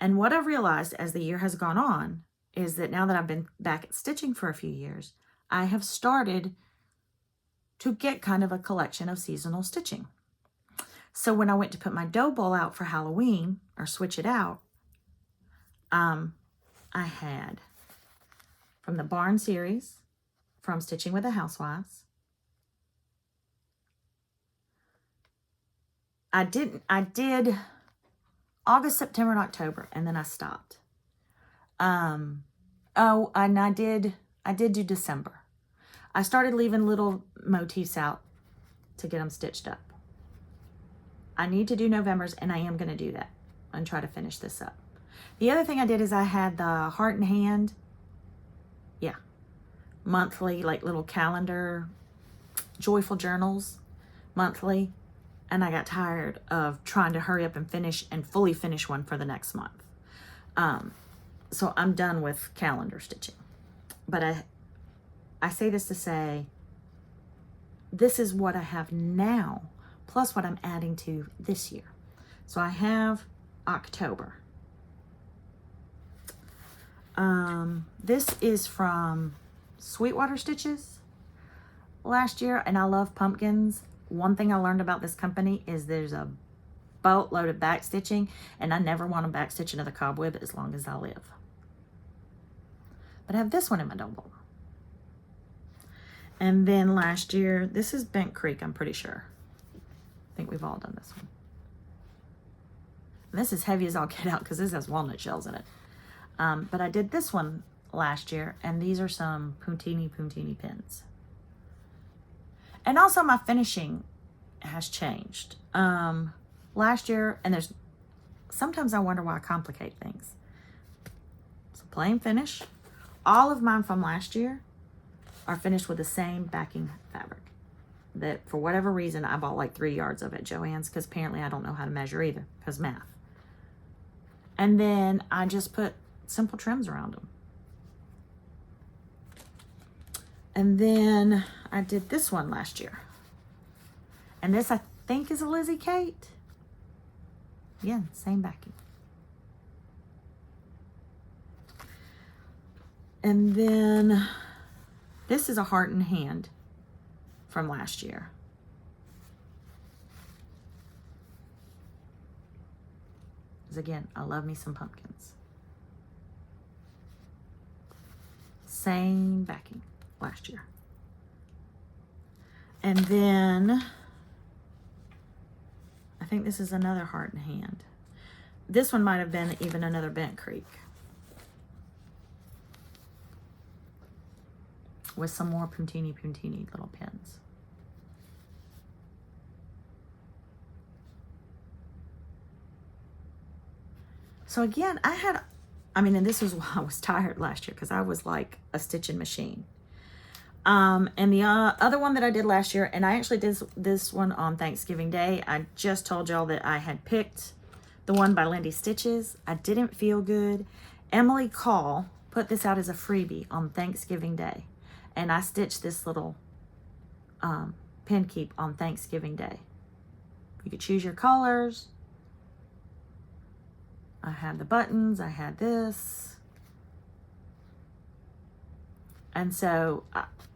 And what I've realized as the year has gone on is that now that I've been back at stitching for a few years, I have started to get kind of a collection of seasonal stitching. So when I went to put my dough bowl out for Halloween, or switch it out, I had from the Barn series, from Stitching with the Housewives. I did August, September, and October, and then I stopped. Oh, and I did do December. I started leaving little motifs out to get them stitched up. I need to do November's, and I am going to do that and try to finish this up. The other thing I did is I had the Heart and Hand, monthly, like little calendar, joyful journals, monthly, and I got tired of trying to hurry up and finish and fully finish one for the next month. So I'm done with calendar stitching. But I say this to say, this is what I have now, plus what I'm adding to this year. So I have October. This is from Sweetwater Stitches last year, and I love pumpkins. One thing I learned about this company is there's a boatload of back stitching, and I never want to back stitch another cobweb as long as I live. But I have this one in my dough bowl. And then last year, this is Bent Creek, I'm pretty sure. I think we've all done this one. And this is heavy as all get out because this has walnut shells in it. But I did this one last year, and these are some Puntini pins. And also my finishing has changed. Last year, and sometimes I wonder why I complicate things. It's a plain finish. All of mine from last year are finished with the same backing fabric. That for whatever reason, I bought like 3 yards of it at Joann's, because apparently I don't know how to measure either, because math. And then I just put simple trims around them. And then I did this one last year. And this, I think, is a Lizzie Kate. Again, same backing. And then this is a Heart and Hand from last year. Because again, I love me some pumpkins. Same backing last year. And then I think this is another Heart and Hand. This one might have been even another Bent Creek with some more puntini little pins. So again, and this was why I was tired last year, because I was like a stitching machine. And the other one that I did last year, and I actually did this one on Thanksgiving Day. I just told y'all that I had picked the one by Lindy Stitches. I didn't feel good. Emily Call put this out as a freebie on Thanksgiving Day. And I stitched this little pin keep on Thanksgiving Day. You could choose your colors. I had the buttons. I had this. And so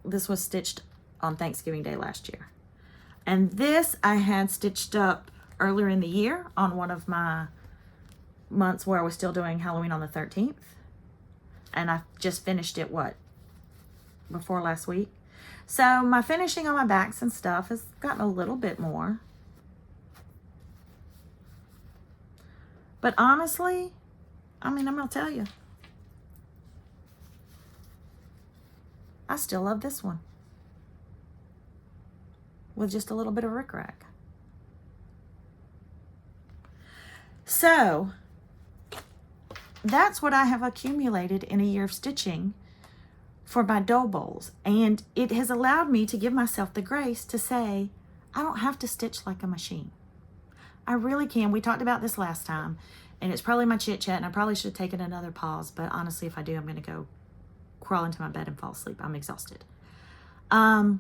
this was stitched on Thanksgiving Day last year. And this I had stitched up earlier in the year on one of my months where I was still doing Halloween on the 13th. And I just finished it, before last week. So my finishing on my backs and stuff has gotten a little bit more. But honestly, I'm going to tell you, I still love this one with just a little bit of rickrack. So that's what I have accumulated in a year of stitching for my dough bowls. And it has allowed me to give myself the grace to say, I don't have to stitch like a machine. I really can. We talked about this last time, and it's probably my chit chat, and I probably should have taken another pause, but honestly, if I do, I'm going to go crawl into my bed and fall asleep. I'm exhausted. I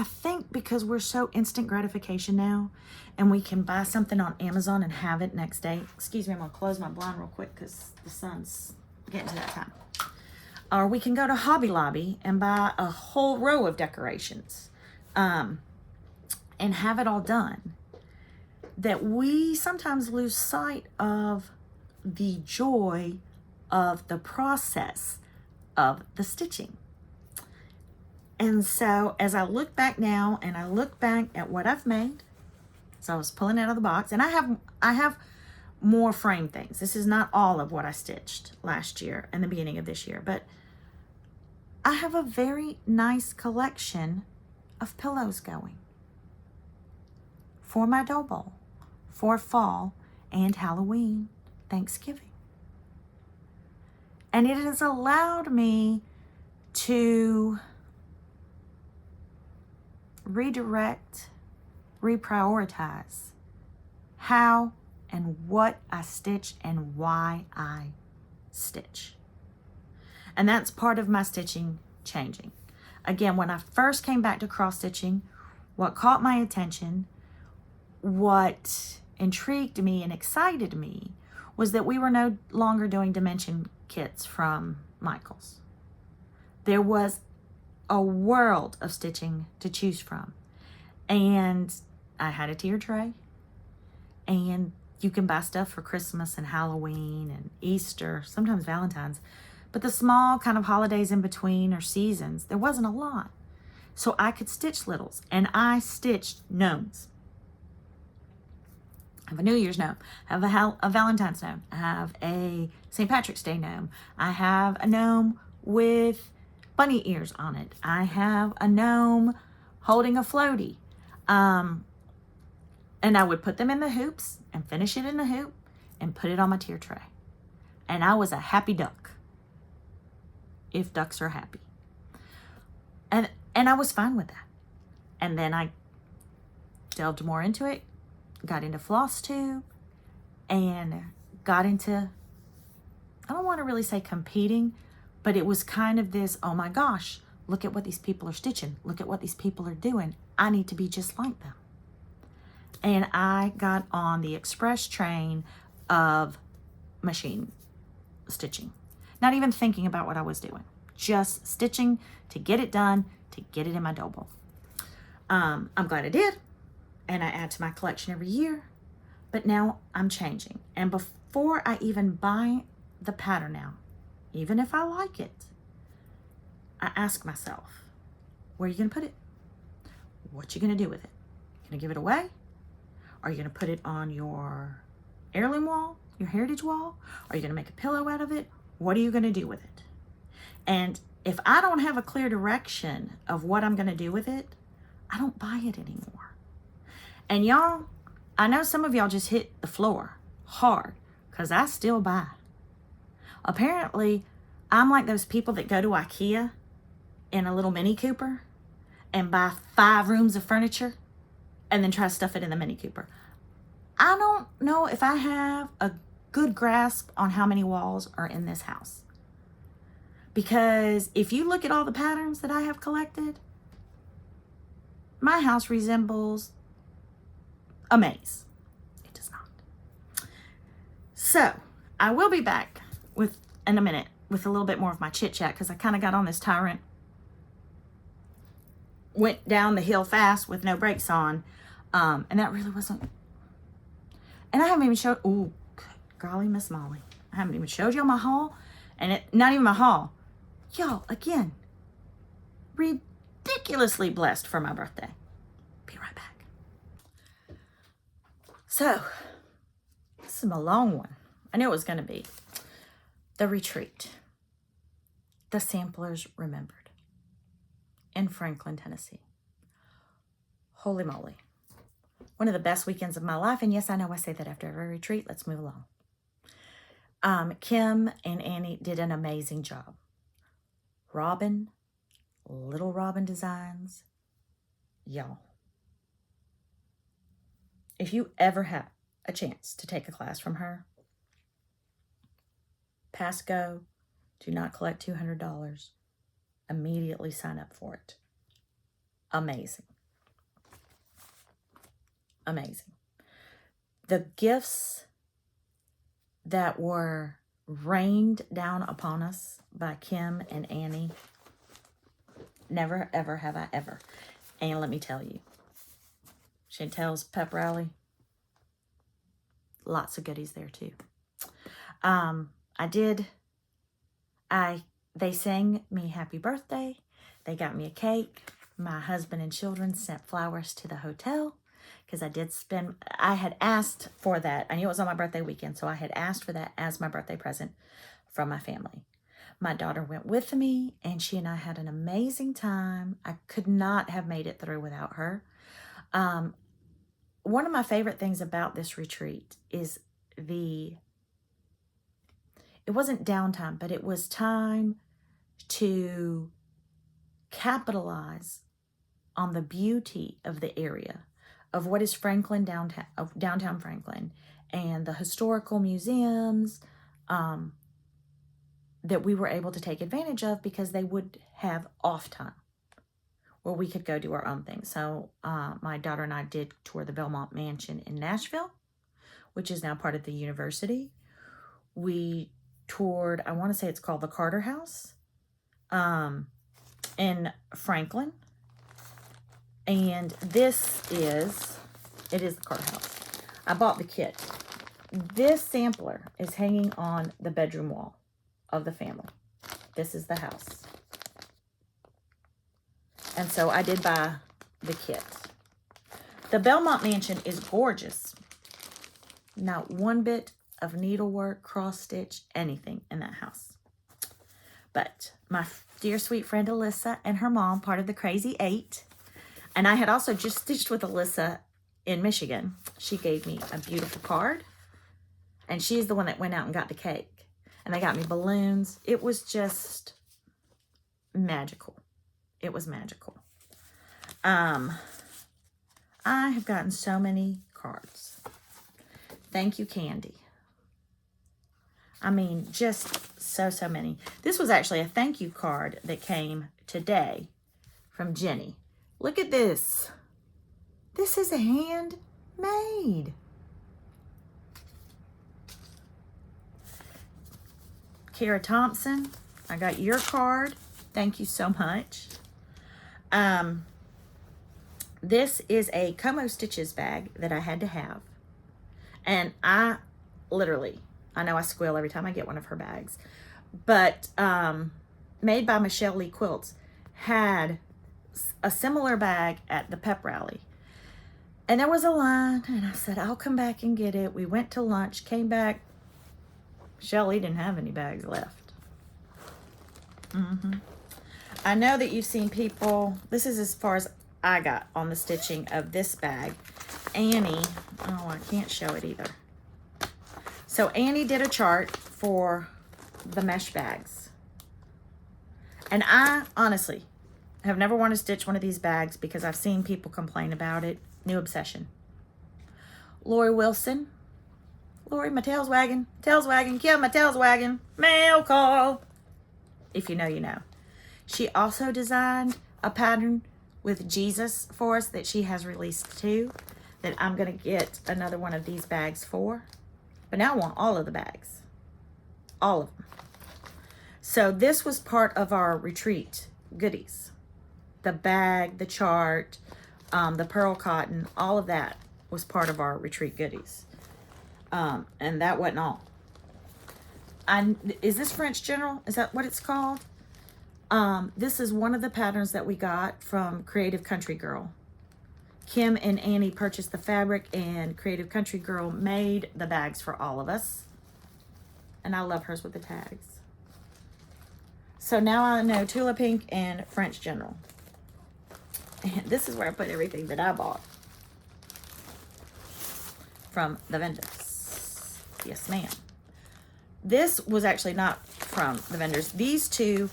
think because we're so instant gratification now, and we can buy something on Amazon and have it next day. Excuse me, I'm going to close my blind real quick because the sun's getting to that time. Or we can go to Hobby Lobby and buy a whole row of decorations and have it all done. That we sometimes lose sight of the joy of the process of the stitching. And so as I look back now and I look back at what I've made, so I was pulling it out of the box, and I have more frame things. This is not all of what I stitched last year and the beginning of this year, but I have a very nice collection of pillows going for my dough bowl, for fall and Halloween, Thanksgiving. And it has allowed me to redirect, reprioritize how and what I stitch and why I stitch. And that's part of my stitching changing. Again, when I first came back to cross stitching, what caught my attention, what intrigued me and excited me was that we were no longer doing dimension kits from Michaels. There was a world of stitching to choose from. And I had a tier tray, and you can buy stuff for Christmas and Halloween and Easter, sometimes Valentine's, but the small kind of holidays in between or seasons, there wasn't a lot. So I could stitch littles, and I stitched gnomes. I have a New Year's gnome, I have a Valentine's gnome, I have a St. Patrick's Day gnome, I have a gnome with bunny ears on it, I have a gnome holding a floaty. And I would put them in the hoops and finish it in the hoop and put it on my tier tray. And I was a happy duck, if ducks are happy. And I was fine with that. And then I delved more into it, got into floss tube, and got into, I don't want to really say competing, but it was kind of this, oh my gosh, look at what these people are stitching. Look at what these people are doing. I need to be just like them. And I got on the express train of machine stitching. Not even thinking about what I was doing. Just stitching to get it done, to get it in my dough bowl. I'm glad I did. And I add to my collection every year. But now I'm changing. And before I even buy the pattern now, even if I like it, I ask myself, where are you going to put it? What you going to do with it? Going to give it away? Are you going to put it on your heirloom wall, your heritage wall? Are you going to make a pillow out of it? What are you going to do with it? And if I don't have a clear direction of what I'm going to do with it, I don't buy it anymore. And y'all, I know some of y'all just hit the floor hard because I still buy. Apparently, I'm like those people that go to IKEA in a little Mini Cooper and buy 5 rooms of furniture and then try to stuff it in the Mini Cooper. I don't know if I have a good grasp on how many walls are in this house. Because if you look at all the patterns that I have collected, my house resembles a maze. It does not. So, I will be back in a minute with a little bit more of my chit chat because I kind of got on this tyrant. Went down the hill fast with no brakes on. And that really wasn't. And I haven't even showed. Oh, golly, Miss Molly. I haven't even showed y'all my haul. And not even my haul. Y'all, again, ridiculously blessed for my birthday. Be right back. So, this is a long one. I knew it was going to be. The retreat. The Samplers Remembered. In Franklin, Tennessee. Holy moly. One of the best weekends of my life. And yes, I know I say that after every retreat. Let's move along. Kim and Annie did an amazing job. Robin, Little Robin Designs, y'all. If you ever have a chance to take a class from her, pass go, do not collect $200, immediately sign up for it. Amazing. Amazing. The gifts that were rained down upon us by Kim and Annie, never, ever have I ever. And let me tell you, Chantel's pep rally, lots of goodies there too. They sang me happy birthday. They got me a cake. My husband and children sent flowers to the hotel because I had asked for that. I knew it was on my birthday weekend, so I had asked for that as my birthday present from my family. My daughter went with me, and she and I had an amazing time. I could not have made it through without her. One of my favorite things about this retreat is it wasn't downtime, but it was time to capitalize on the beauty of the area, of what is Franklin, downtown Franklin, and the historical museums that we were able to take advantage of because they would have off time where we could go do our own thing. So my daughter and I did tour the Belmont Mansion in Nashville, which is now part of the university. We toured, I want to say it's called the Carter House in Franklin. And it is the Carter House. I bought the kit. This sampler is hanging on the bedroom wall of the family. This is the house. And so I did buy the kit. The Belmont Mansion is gorgeous. Not one bit of needlework, cross-stitch, anything in that house. But my dear sweet friend Alyssa and her mom, part of the Crazy 8, and I had also just stitched with Alyssa in Michigan. She gave me a beautiful card, and she's the one that went out and got the cake. And they got me balloons. It was just magical. It was magical. I have gotten so many cards. Thank you, Candy. I mean, just so many. This was actually a thank you card that came today from Jenny. Look at this. This is handmade. Kara Thompson, I got your card. Thank you so much. This is a Como Stitches bag that I had to have. And I know I squeal every time I get one of her bags. But made by Michelle Lee Quilts, had a similar bag at the pep rally. And there was a line, and I said, I'll come back and get it. We went to lunch, came back. Michelle Lee didn't have any bags left. I know that you've seen people, this is as far as I got on the stitching of this bag. Annie, oh, I can't show it either. So Annie did a chart for the mesh bags. And I honestly have never wanted to stitch one of these bags because I've seen people complain about it. New obsession. Lori Wilson. Lori, my tail's wagging. Tail's wagging. Kim, my tail's wagging. Mail call. If you know, you know. She also designed a pattern with Jesus for us that she has released too, that I'm going to get another one of these bags for. But now I want all of the bags. All of them. So this was part of our retreat goodies. The bag, the chart, the pearl cotton, all of that was part of our retreat goodies. And that wasn't all. Is this French General? Is that what it's called? This is one of the patterns that we got from Creative Country Girl. Kim and Annie purchased the fabric, and Creative Country Girl made the bags for all of us. And I love hers with the tags. So now I know Tula Pink and French General. And this is where I put everything that I bought from the vendors. Yes, ma'am. This was actually not from the vendors. These two,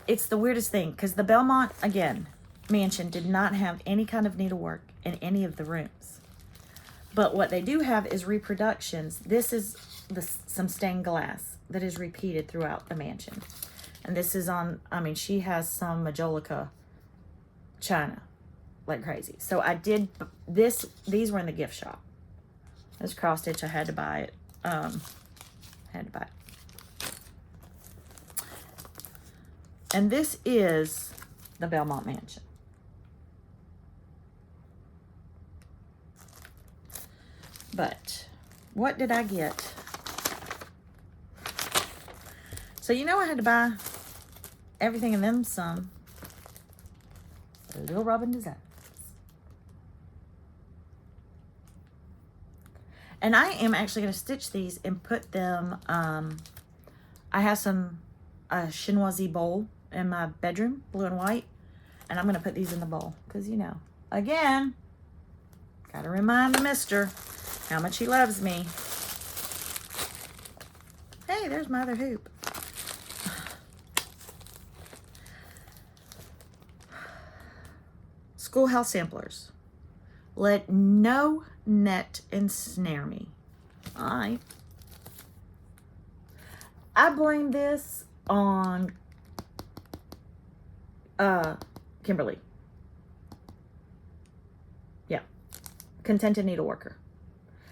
it's the weirdest thing because the Belmont, again, mansion did not have any kind of needlework in any of the rooms. But what they do have is reproductions. This is some stained glass that is repeated throughout the mansion. And this is on, I mean, she has some Majolica china like crazy. So I did this, these were in the gift shop. This cross stitch, I had to buy it. Had to buy it. And this is the Belmont Mansion. But what did I get? So you know I had to buy everything and then some. Little Robin Designs. And I am actually going to stitch these and put them, I have some chinoiserie bowl in my bedroom, blue and white. And I'm going to put these in the bowl because, you know, again, got to remind the mister how much he loves me. Hey, there's my other hoop. Schoolhouse samplers. Let no net ensnare me. I blame this on Kimberly. Yeah. Contented Needleworker.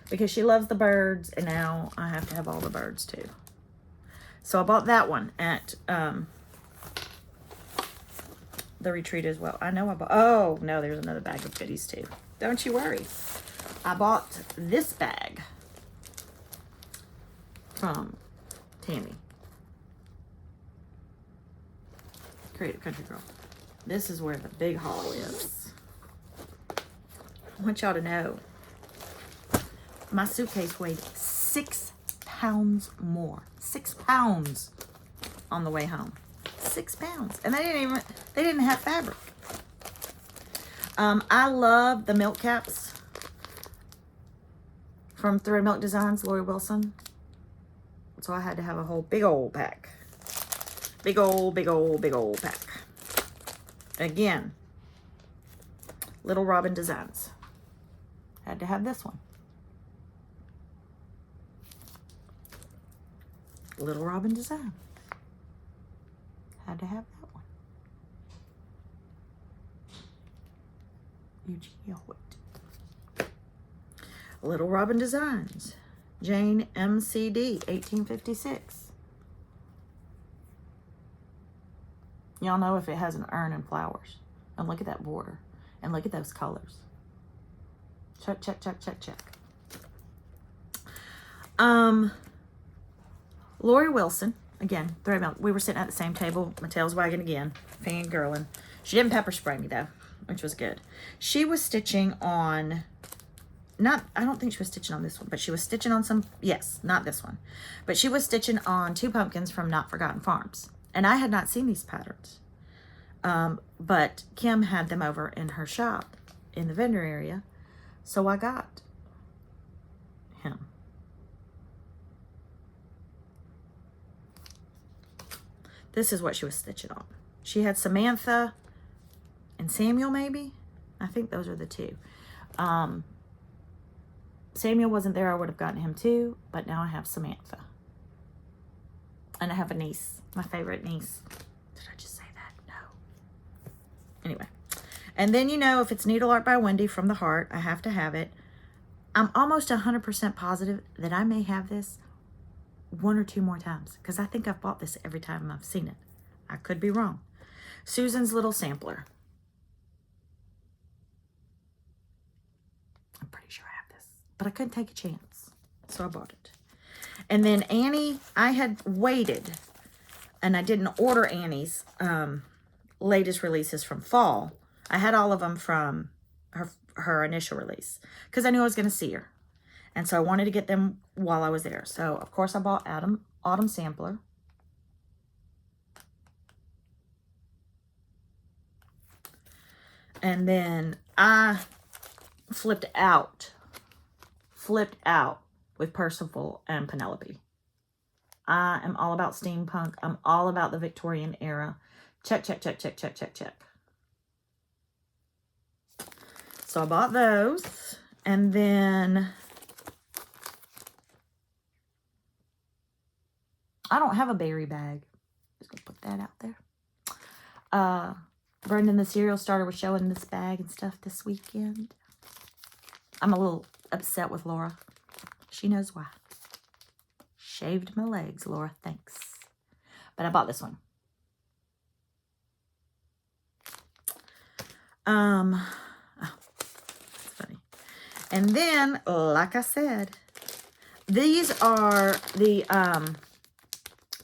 Because she loves the birds, and now I have to have all the birds too. So I bought that one at the retreat as well. I know I bought, oh no, there's another bag of goodies too. Don't you worry. I bought this bag from Tammy. Creative Country Girl. This is where the big haul is. I want y'all to know my suitcase weighed 6 pounds more. 6 pounds on the way home. 6 pounds. And they didn't have fabric. I love the milk caps from Thread Milk Designs, Lori Wilson. So I had to have a whole big old pack. Big old pack. Again, Little Robin Designs. Had to have this one. Little Robin Design. Had to have that one. Eugenia Hoyt. Little Robin Designs. Jane MCD, 1856. Y'all know if it has an urn and flowers. And look at that border. And look at those colors. Check, check, check, check, check. Lori Wilson. Again, thread milk. We were sitting at the same table. My tail's wagging again. Fangirling. She didn't pepper spray me, though, which was good. She was stitching on... I don't think she was stitching on this one, but she was stitching on some... Yes, not this one. But she was stitching on 2 pumpkins from Not Forgotten Farms. And I had not seen these patterns. But Kim had them over in her shop in the vendor area. So I got him. This is what she was stitching on. She had Samantha and Samuel, maybe. I think those are the 2. Samuel wasn't there. I would have gotten him too. But now I have Samantha. And I have a niece. My favorite niece. Did I just say that? No. Anyway. And then, you know, if it's Needle Art by Wendy from the Heart, I have to have it. I'm almost 100% positive that I may have this 1 or 2 more times. Because I think I've bought this every time I've seen it. I could be wrong. Susan's Little Sampler. I'm pretty sure I have this. But I couldn't take a chance. So I bought it. And then Annie, I had waited. And I didn't order Annie's latest releases from fall. I had all of them from her initial release. Because I knew I was going to see her. And so I wanted to get them while I was there. So, of course, I bought Autumn Sampler. And then I flipped out with Percival and Penelope. I am all about steampunk. I'm all about the Victorian era. Check, check, check, check, check, check, check. So I bought those. And then I don't have a berry bag. Just gonna put that out there. Brendan the Serial Starter was showing this bag and stuff this weekend. I'm a little upset with Laura. She knows why. Shaved my legs, Laura. Thanks. But I bought this one. Oh, that's funny. And then, like I said, these are the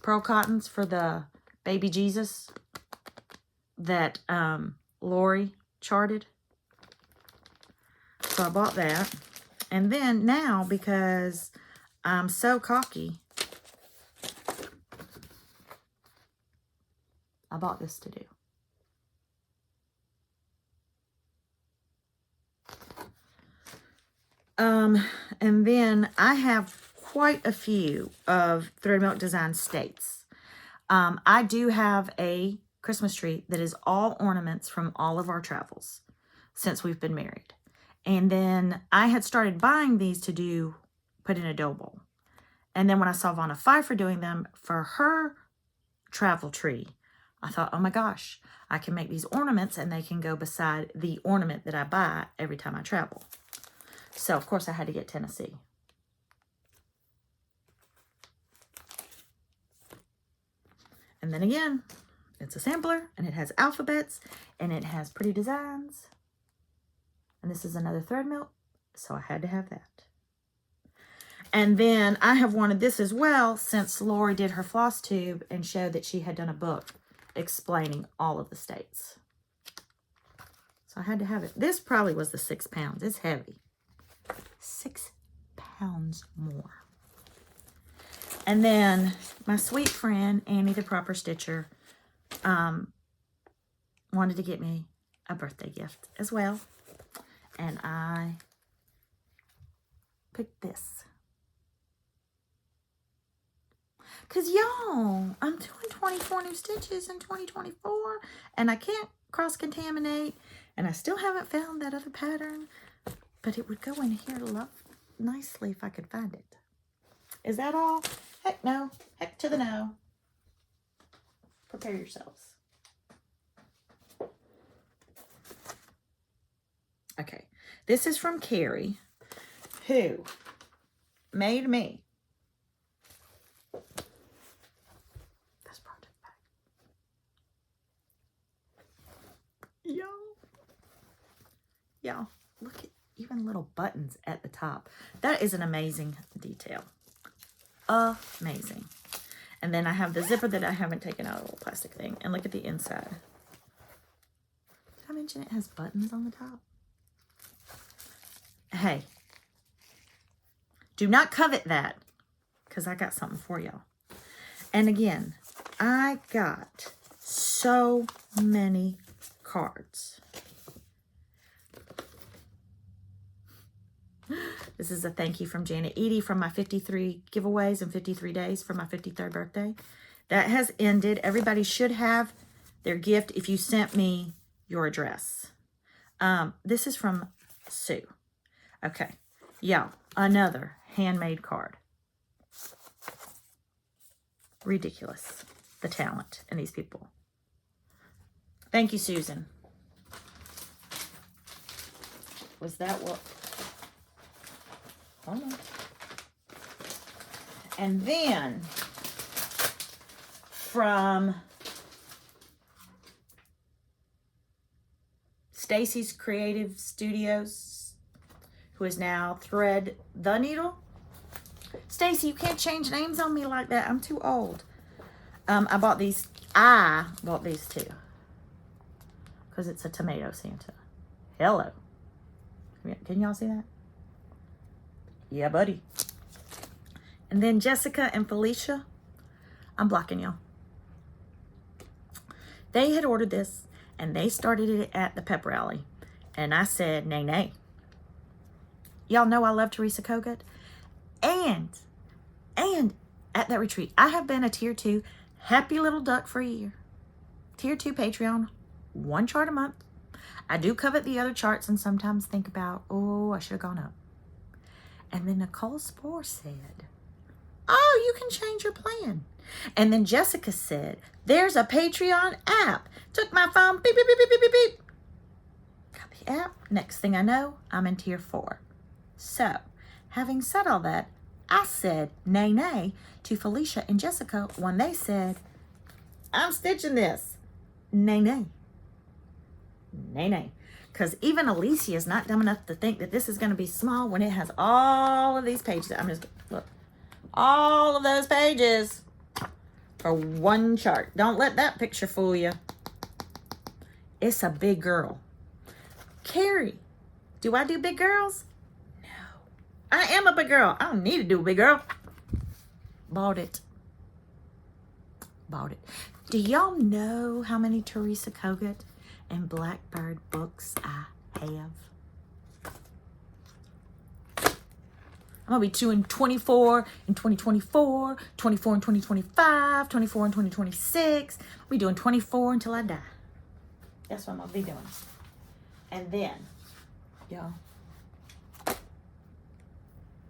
pearl cottons for the baby Jesus that Lori charted. So I bought that. And then now, because I'm so cocky, I bought this to do. And then I have quite a few of Thread Milk Design states. I do have a Christmas tree that is all ornaments from all of our travels since we've been married. And then I had started buying these to put in a dough bowl. And then when I saw Vanna Pfeiffer doing them for her travel tree, I thought, oh my gosh, I can make these ornaments and they can go beside the ornament that I buy every time I travel. So, of course, I had to get Tennessee. And then again, it's a sampler, and it has alphabets, and it has pretty designs. And this is another Thread Milk, so I had to have that. And then I have wanted this as well since Lori did her floss tube and showed that she had done a book explaining all of the states. So I had to have it. This probably was the 6 pounds. It's heavy. 6 pounds more. And then my sweet friend, Annie the Proper Stitcher, wanted to get me a birthday gift as well. And I picked this. Because, y'all, I'm doing 24 new stitches in 2024. And I can't cross-contaminate. And I still haven't found that other pattern. But it would go in here nicely if I could find it. Is that all? Heck no. Heck to the no. Prepare yourselves. Okay. This is from Carrie, who made me this project bag. Y'all, look at even little buttons at the top. That is an amazing detail. Amazing. And then I have the zipper that I haven't taken out of the little plastic thing. And look at the inside. Did I mention it has buttons on the top? Hey, do not covet that, because I got something for y'all. And again, I got so many cards. This is a thank you from Janet Edie from my 53 giveaways and 53 days for my 53rd birthday. That has ended. Everybody should have their gift if you sent me your address. This is from Sue. Okay. Yeah, another handmade card. Ridiculous. The talent in these people. Thank you, Susan. Was that what... Hold on. And then from Stacy's Creative Studios, who is now Thread the Needle. Stacy, you can't change names on me like that. I'm too old. I bought these too. Because it's a tomato Santa. Hello. Can y'all see that? Yeah, buddy. And then Jessica and Felicia. I'm blocking y'all. They had ordered this, and they started it at the pep rally. And I said, nay, nay. Y'all know I love Teresa Kogut. And at that retreat, I have been a tier 2 happy little duck for a year. Tier 2 Patreon, 1 chart a month. I do covet the other charts and sometimes think about, oh, I should have gone up. And then Nicole Spore said, oh, you can change your plan. And then Jessica said, there's a Patreon app. Took my phone, beep, beep, beep, beep, beep, beep, beep. Got the app. Next thing I know, I'm in tier 4. So, having said all that, I said nay, nay to Felicia and Jessica when they said, I'm stitching this. Nay, nay. Nay, nay. Because even Alicia is not dumb enough to think that this is going to be small when it has all of these pages. I'm just, look, all of those pages for 1 chart. Don't let that picture fool you. It's a big girl. Carrie, do I do big girls? No. I am a big girl. I don't need to do a big girl. Bought it. Bought it. Do y'all know how many Teresa Kogut and Blackbird books I have? I'm going to be doing 24 in 2024, 24 in 2025, 24 in 2026. I'll be doing 24 until I die. That's what I'm going to be doing. And then, y'all,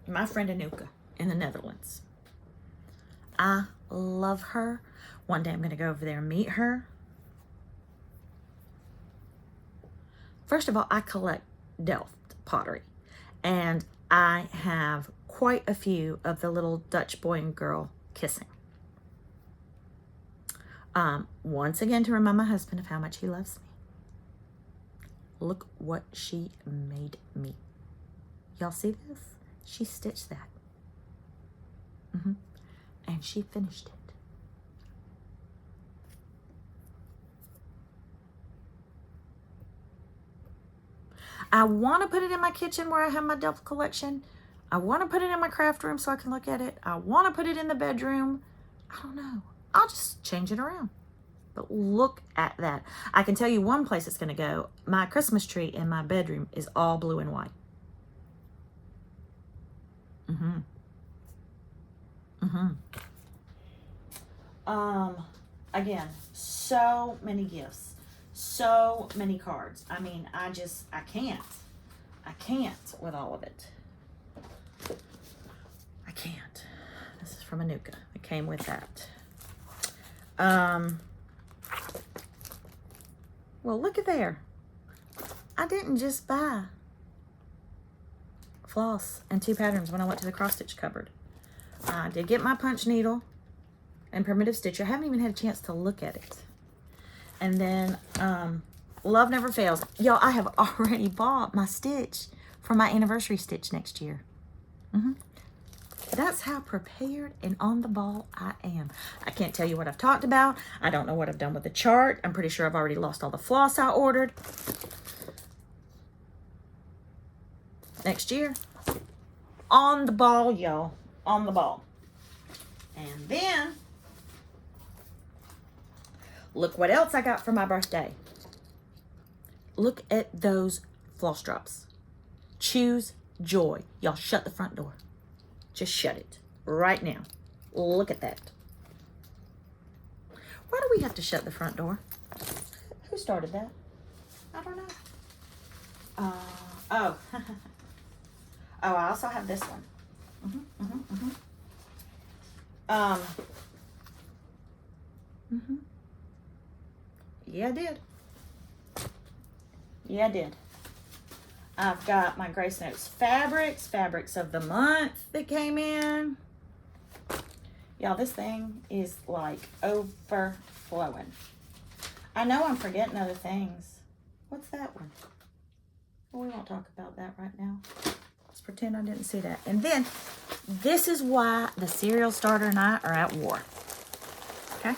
my friend Anuka in the Netherlands. I love her. One day I'm going to go over there and meet her. First of all, I collect Delft pottery. And I have quite a few of the little Dutch boy and girl kissing. Once again, to remind my husband of how much he loves me. Look what she made me. Y'all see this? She stitched that. And she finished it. I want to put it in my kitchen where I have my Delft collection. I want to put it in my craft room so I can look at it. I want to put it in the bedroom. I don't know. I'll just change it around. But look at that. I can tell you one place it's going to go. My Christmas tree in my bedroom is all blue and white. Again, so many gifts. So many cards. I mean, I can't. I can't with all of it. I can't. This is from Anuka. It came with that. Well, look at there. I didn't just buy floss and 2 patterns when I went to the cross stitch cupboard. I did get my punch needle and primitive stitch. I haven't even had a chance to look at it. And then Love Never Fails. Y'all, I have already bought my stitch for my anniversary stitch next year. That's how prepared and on the ball I am. I can't tell you what I've talked about. I don't know what I've done with the chart. I'm pretty sure I've already lost all the floss I ordered. Next year, on the ball, y'all. On the ball. And then, look what else I got for my birthday. Look at those floss drops. Choose joy. Y'all shut the front door. Just shut it right now. Look at that. Why do we have to shut the front door? Who started that? I don't know. Oh. Oh, I also have this one. Yeah, I did. Yeah, I did. I've got my Grace Notes fabrics of the month that came in. Y'all, this thing is like overflowing. I know I'm forgetting other things. What's that one? Well, we won't talk about that right now. Let's pretend I didn't see that. And then, this is why the cereal starter and I are at war. Okay?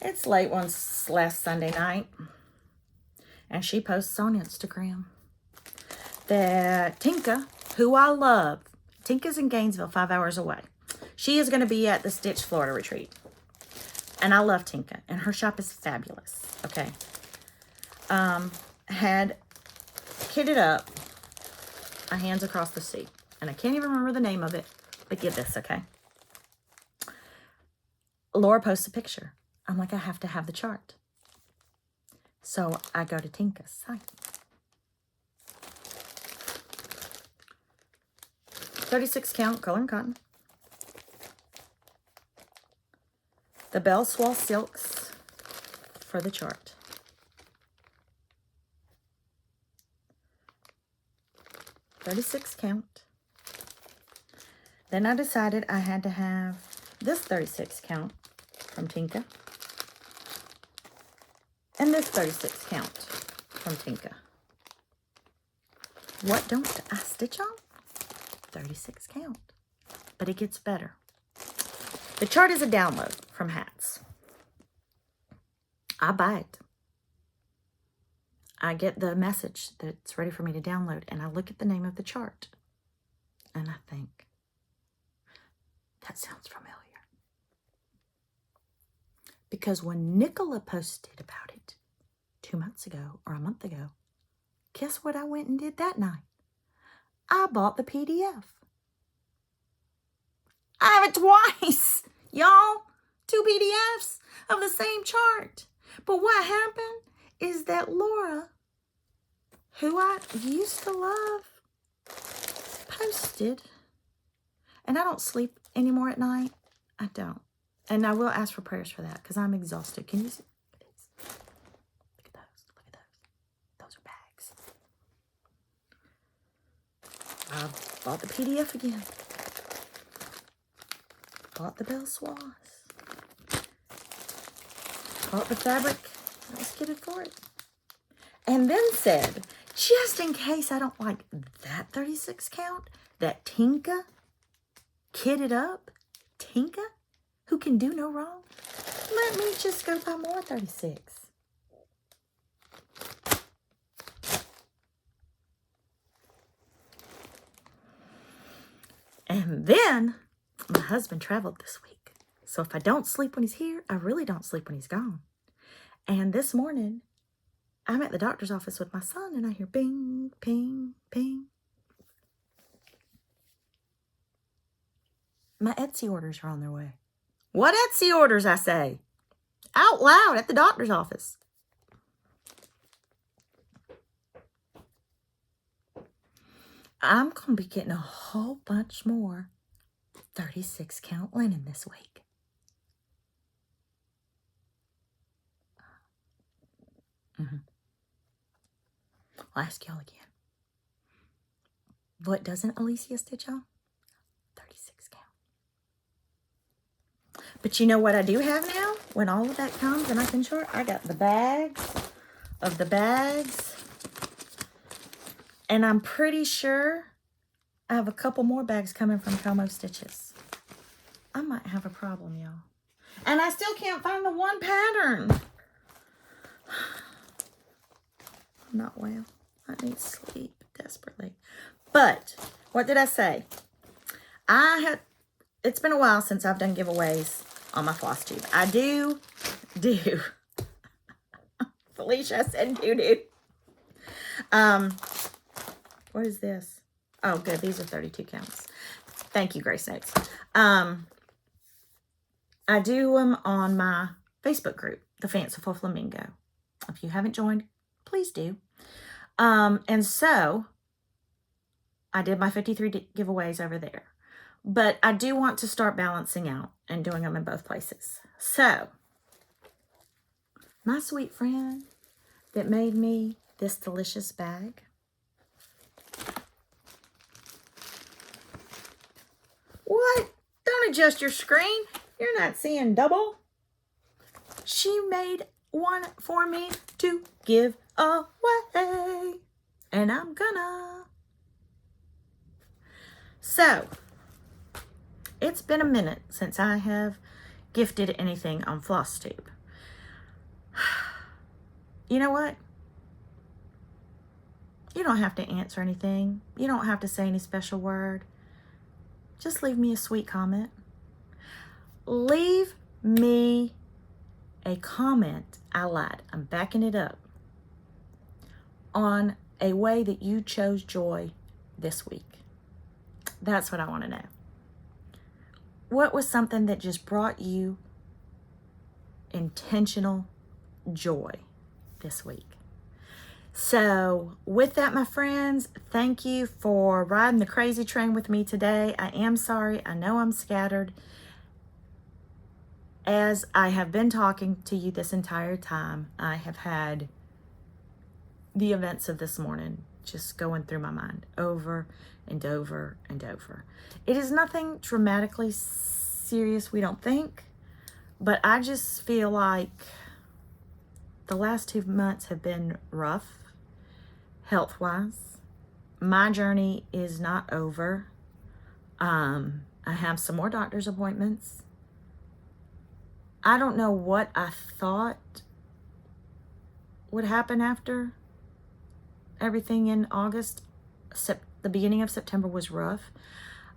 It's late last Sunday night. And she posts on Instagram that Tinka, who I love, Tinka's in Gainesville, 5 hours away. She is going to be at the Stitch Florida retreat. And I love Tinka. And her shop is fabulous. Okay. Had kitted up a Hands Across the Sea. And I can't even remember the name of it. But get this, okay? Laura posts a picture. I'm like, I have to have the chart. So I go to Tinka's site. 36 count color and cotton. The Belle Soie silks for the chart. $36 count. Then I decided I had to have this 36 count from Tinka. And this 36 count from Tinka. What don't I stitch on? 36 count. But it gets better. The chart is a download from Hats. I buy it. I get the message that it's ready for me to download, and I look at the name of the chart. And I think, that sounds familiar. Because when Nicola posted about it 2 months ago or a month ago, guess what I went and did that night? I bought the PDF. I have it twice, y'all. 2 PDFs of the same chart. But what happened is that Laura, who I used to love, posted, and I don't sleep anymore at night. I don't. And I will ask for prayers for that because I'm exhausted. Can you see? Look at this. Look at those. Look at those. Those are bags. I bought the PDF again. Bought the Belle Soie. Bought the fabric. I was kitted for it. And then said, just in case I don't like that 36 count, that Tinka kitted up, Tinka, who can do no wrong, let me just go buy more 36. And then my husband traveled this week. So if I don't sleep when he's here, I really don't sleep when he's gone. And this morning, I'm at the doctor's office with my son, and I hear bing, ping, ping. My Etsy orders are on their way. What Etsy orders, I say? Out loud at the doctor's office. I'm going to be getting a whole bunch more 36 count linen this week. I'll ask y'all again. What doesn't Alicia stitch on? 36 count. But you know what I do have now? When all of that comes and I can chart, I got the bags of the bags. And I'm pretty sure I have a couple more bags coming from Como Stitches. I might have a problem, y'all. And I still can't find the one pattern. I'm not well. I need sleep desperately. But what did I say? It's been a while since I've done giveaways on my floss tube. I do. Felicia said do. What is this? Oh, good. These are 32 counts. Thank you, Grace Notes. I do them on my Facebook group, the Fanciful Flamingo. If you haven't joined, please do. And so I did my 53 giveaways over there. But I do want to start balancing out and doing them in both places. So, my sweet friend that made me this delicious bag. What? Don't adjust your screen. You're not seeing double. She made one for me to give away. And I'm gonna. So, it's been a minute since I have gifted anything on FlossTube. You know what? You don't have to answer anything. You don't have to say any special word. Just leave me a sweet comment. Leave me a comment. I lied. I'm backing it up. On a way that you chose joy this week. That's what I want to know. What was something that just brought you intentional joy this week? So with that, my friends, thank you for riding the crazy train with me today. I am sorry. I know I'm scattered. As I have been talking to you this entire time, I have had the events of this morning just going through my mind over and over and over. It is nothing dramatically serious, we don't think, but I just feel like the last 2 months have been rough, health-wise. My journey is not over. I have some more doctor's appointments. I don't know what I thought would happen after everything in August. The beginning of September was rough.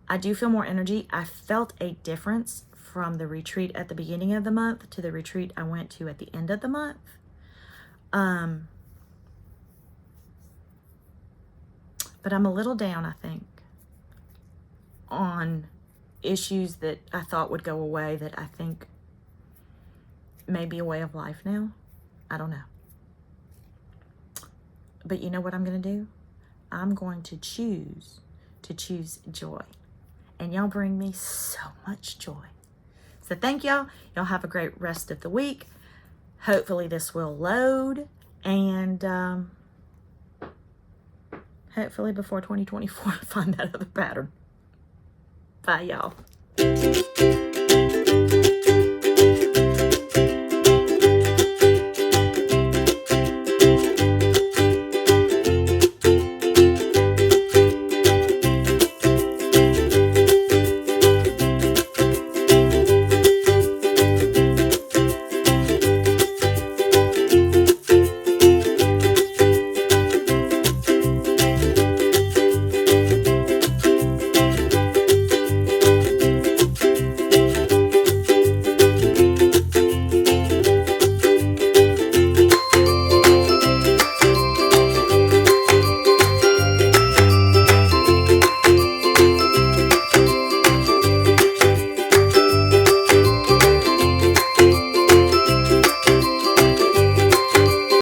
I do feel more energy. I felt a difference from the retreat at the beginning of the month to the retreat I went to at the end of the month. But I'm a little down, I think, on issues that I thought would go away that I think may be a way of life now. I don't know. But you know what I'm going to do? I'm going to choose joy. And y'all bring me so much joy. So thank y'all. Y'all have a great rest of the week. Hopefully this will load. And hopefully before 2024, I find that other pattern. Bye, y'all.